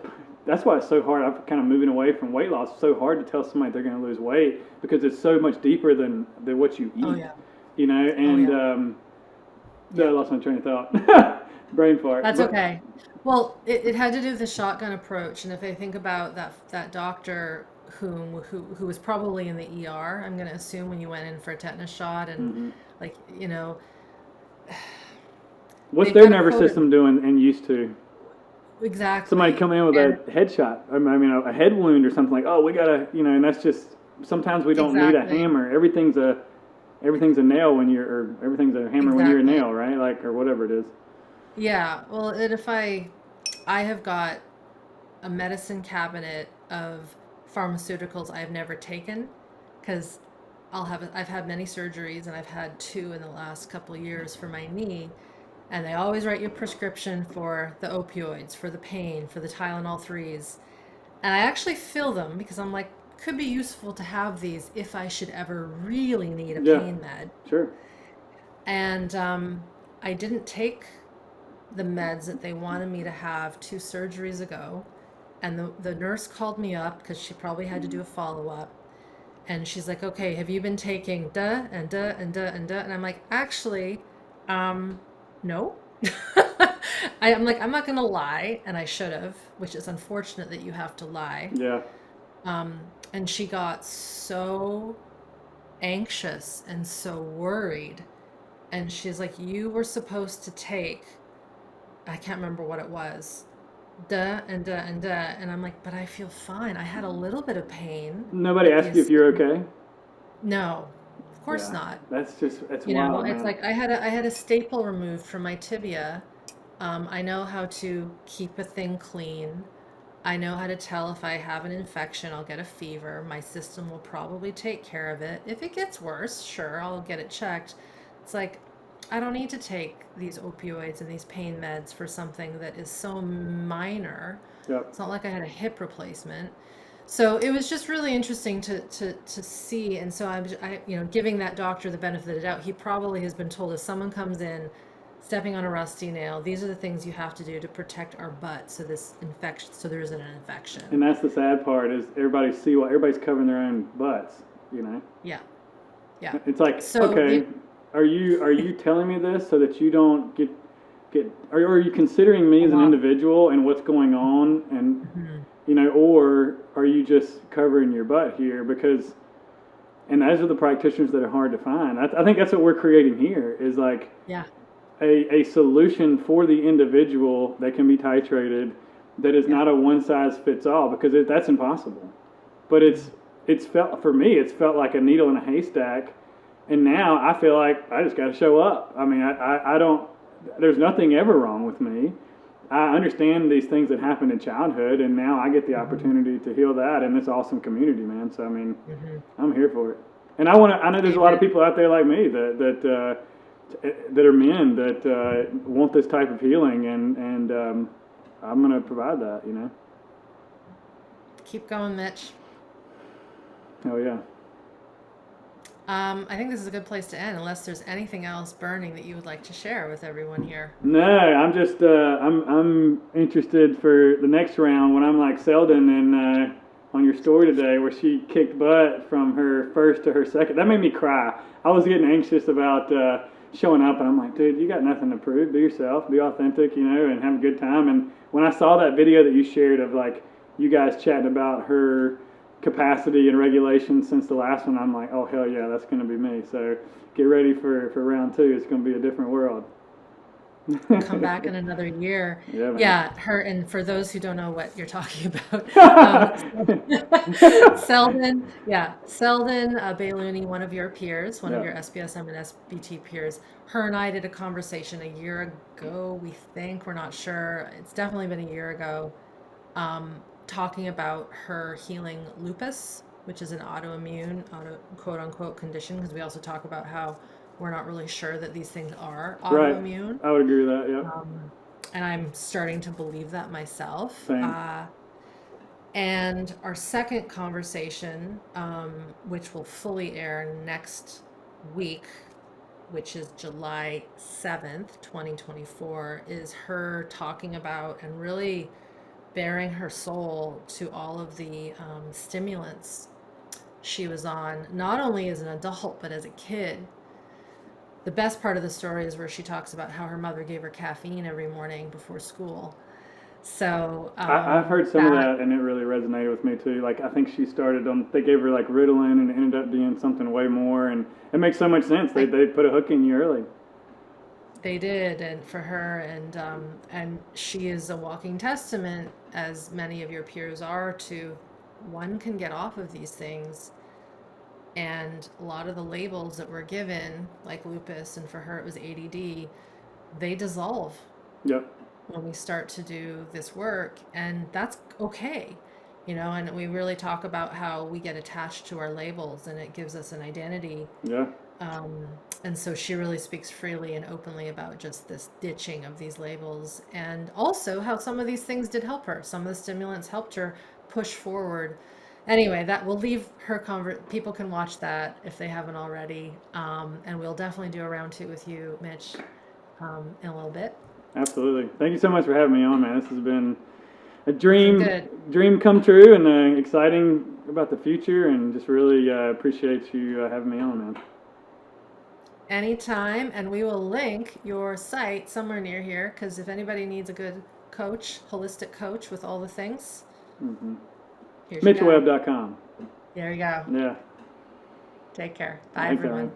Speaker 2: That's why it's so hard. I'm kind of moving away from weight loss. It's so hard to tell somebody they're going to lose weight because it's so much deeper than what you eat.
Speaker 1: Oh yeah.
Speaker 2: And
Speaker 1: Yeah.
Speaker 2: I lost my train of thought. Brain fart.
Speaker 1: That's
Speaker 2: But-
Speaker 1: okay. Well, it had to do with the shotgun approach, and if I think about that doctor who was probably in the ER, I'm going to assume, when you went in for a tetanus shot, and like
Speaker 2: What's
Speaker 1: they
Speaker 2: their
Speaker 1: kind of
Speaker 2: nervous
Speaker 1: quoted
Speaker 2: system doing and used to?
Speaker 1: exactly.
Speaker 2: Somebody coming in with
Speaker 1: And
Speaker 2: a headshot, a head wound or something, like, oh, we gotta, and that's just, sometimes we don't need a
Speaker 1: exactly.
Speaker 2: hammer. Everything's a nail or everything's a hammer when you're a
Speaker 1: Exactly.
Speaker 2: nail, right? Like, or whatever it is.
Speaker 1: Yeah. Well, and if I have got a medicine cabinet of pharmaceuticals I've never taken, because I've had many surgeries, and I've had 2 in the last couple of years for my knee, and they always write you a prescription for the opioids, for the pain, for the Tylenol 3s, and I actually fill them because I'm like, could be useful to have these if I should ever really need a
Speaker 2: Yeah.
Speaker 1: pain med.
Speaker 2: Sure.
Speaker 1: And I didn't take the meds that they wanted me to have 2 surgeries ago. And the nurse called me up because she probably had to do a follow-up. And she's like, okay, have you been taking da and da and da and da? And I'm like, actually, no. I'm like, I'm not going to lie. And I should have, which is unfortunate that you have to lie.
Speaker 2: Yeah.
Speaker 1: Um, and she got so anxious and so worried. And she's like, you were supposed to take, I can't remember what it was, duh and duh and duh. And I'm like, but I feel fine. I had a little bit of pain
Speaker 2: Nobody
Speaker 1: at the
Speaker 2: asked you if you're okay?
Speaker 1: No, of course
Speaker 2: Yeah.
Speaker 1: not.
Speaker 2: That's
Speaker 1: You know,
Speaker 2: wild,
Speaker 1: it's
Speaker 2: man.
Speaker 1: like I had a staple removed from my tibia. I know how to keep a thing clean. I know how to tell if I have an infection, I'll get a fever. My system will probably take care of it. If it gets worse, sure, I'll get it checked. It's like, I don't need to take these opioids and these pain meds for something that is so minor.
Speaker 2: Yep.
Speaker 1: It's not like I had a hip replacement. So it was just really interesting to see. And so giving that doctor the benefit of the doubt. He probably has been told if someone comes in stepping on a rusty nail, these are the things you have to do to protect our butt so there isn't an infection.
Speaker 2: And that's the sad part is everybody's covering their own butts, you know.
Speaker 1: Yeah. Yeah.
Speaker 2: It's like,
Speaker 1: So
Speaker 2: okay, are you telling me this so that you don't get are you considering me as an individual and what's going on, and you know, or are you just covering your butt here? Because, and those are the practitioners that are hard to find. I think that's what we're creating here is like
Speaker 1: yeah.
Speaker 2: a solution for the individual that can be titrated, that is not a one size fits all, because that's impossible. But it's felt like a needle in a haystack, and now I feel like I just got to show up. I mean, I don't. There's nothing ever wrong with me. I understand these things that happened in childhood, and now I get the opportunity to heal that in this awesome community, man. So I mean, I'm here for it. And I know there's a lot of people out there like me that are men that want this type of healing, and I'm going to provide that, you know.
Speaker 1: Keep going, Mitch.
Speaker 2: Oh yeah.
Speaker 1: I think this is a good place to end, unless there's anything else burning that you would like to share with everyone here.
Speaker 2: No, I'm just I'm interested for the next round when I'm like Selden and on your story today where she kicked butt from her first to her second. That made me cry. I was getting anxious about showing up, and I'm like, dude, you got nothing to prove. Be yourself, be authentic, you know, and have a good time. And when I saw that video that you shared of like you guys chatting about her capacity and regulation since the last one, I'm like, oh hell yeah, that's going to be me. So get ready for round two. It's going to be a different world.
Speaker 1: Come back in another year.
Speaker 2: Yeah, man.
Speaker 1: Yeah, her. And for those who don't know what you're talking about, Selden, Bailuni, one of your peers, one of your SBSM and SBT peers, her and I did a conversation a year ago, we think, we're not sure. It's definitely been a year ago, talking about her healing lupus, which is an autoimmune, quote unquote condition, because we also talk about how we're not really sure that these things are autoimmune.
Speaker 2: Right. I would agree with that, yeah.
Speaker 1: And I'm starting to believe that myself.
Speaker 2: Same.
Speaker 1: And our second conversation, which will fully air next week, which is July 7th, 2024, is her talking about and really bearing her soul to all of the stimulants she was on, not only as an adult, but as a kid. The best part of the story is where she talks about how her mother gave her caffeine every morning before school. So
Speaker 2: I've heard some of that, and it really resonated with me too. Like I think she started on, they gave her like Ritalin, and it ended up being something way more, and it makes so much sense. They put a hook in you early.
Speaker 1: They did, and for her, and she is a walking testament, as many of your peers are, to one can get off of these things, and a lot of the labels that were given, like lupus, and for her it was ADD, they dissolve.
Speaker 2: Yep.
Speaker 1: When we start to do this work, and that's okay, you know. And we really talk about how we get attached to our labels, and it gives us an identity.
Speaker 2: Yeah.
Speaker 1: And so she really speaks freely and openly about just this ditching of these labels, and also how some of these things did help her. Some of the stimulants helped her push forward. Anyway, that we'll leave her people can watch that if they haven't already. And we'll definitely do a round two with you, Mitch, in a little bit.
Speaker 2: Absolutely. Thank you so much for having me on, man. This has been a dream come true, and exciting about the future, and just really appreciate you having me on, man.
Speaker 1: Anytime, and we will link your site somewhere near here because if anybody needs a good coach, holistic coach with all the things, here's your guy.
Speaker 2: MitchWebb.com.
Speaker 1: There you go.
Speaker 2: Yeah.
Speaker 1: Take care. Bye,
Speaker 2: Thanks,
Speaker 1: everyone.
Speaker 2: Irene.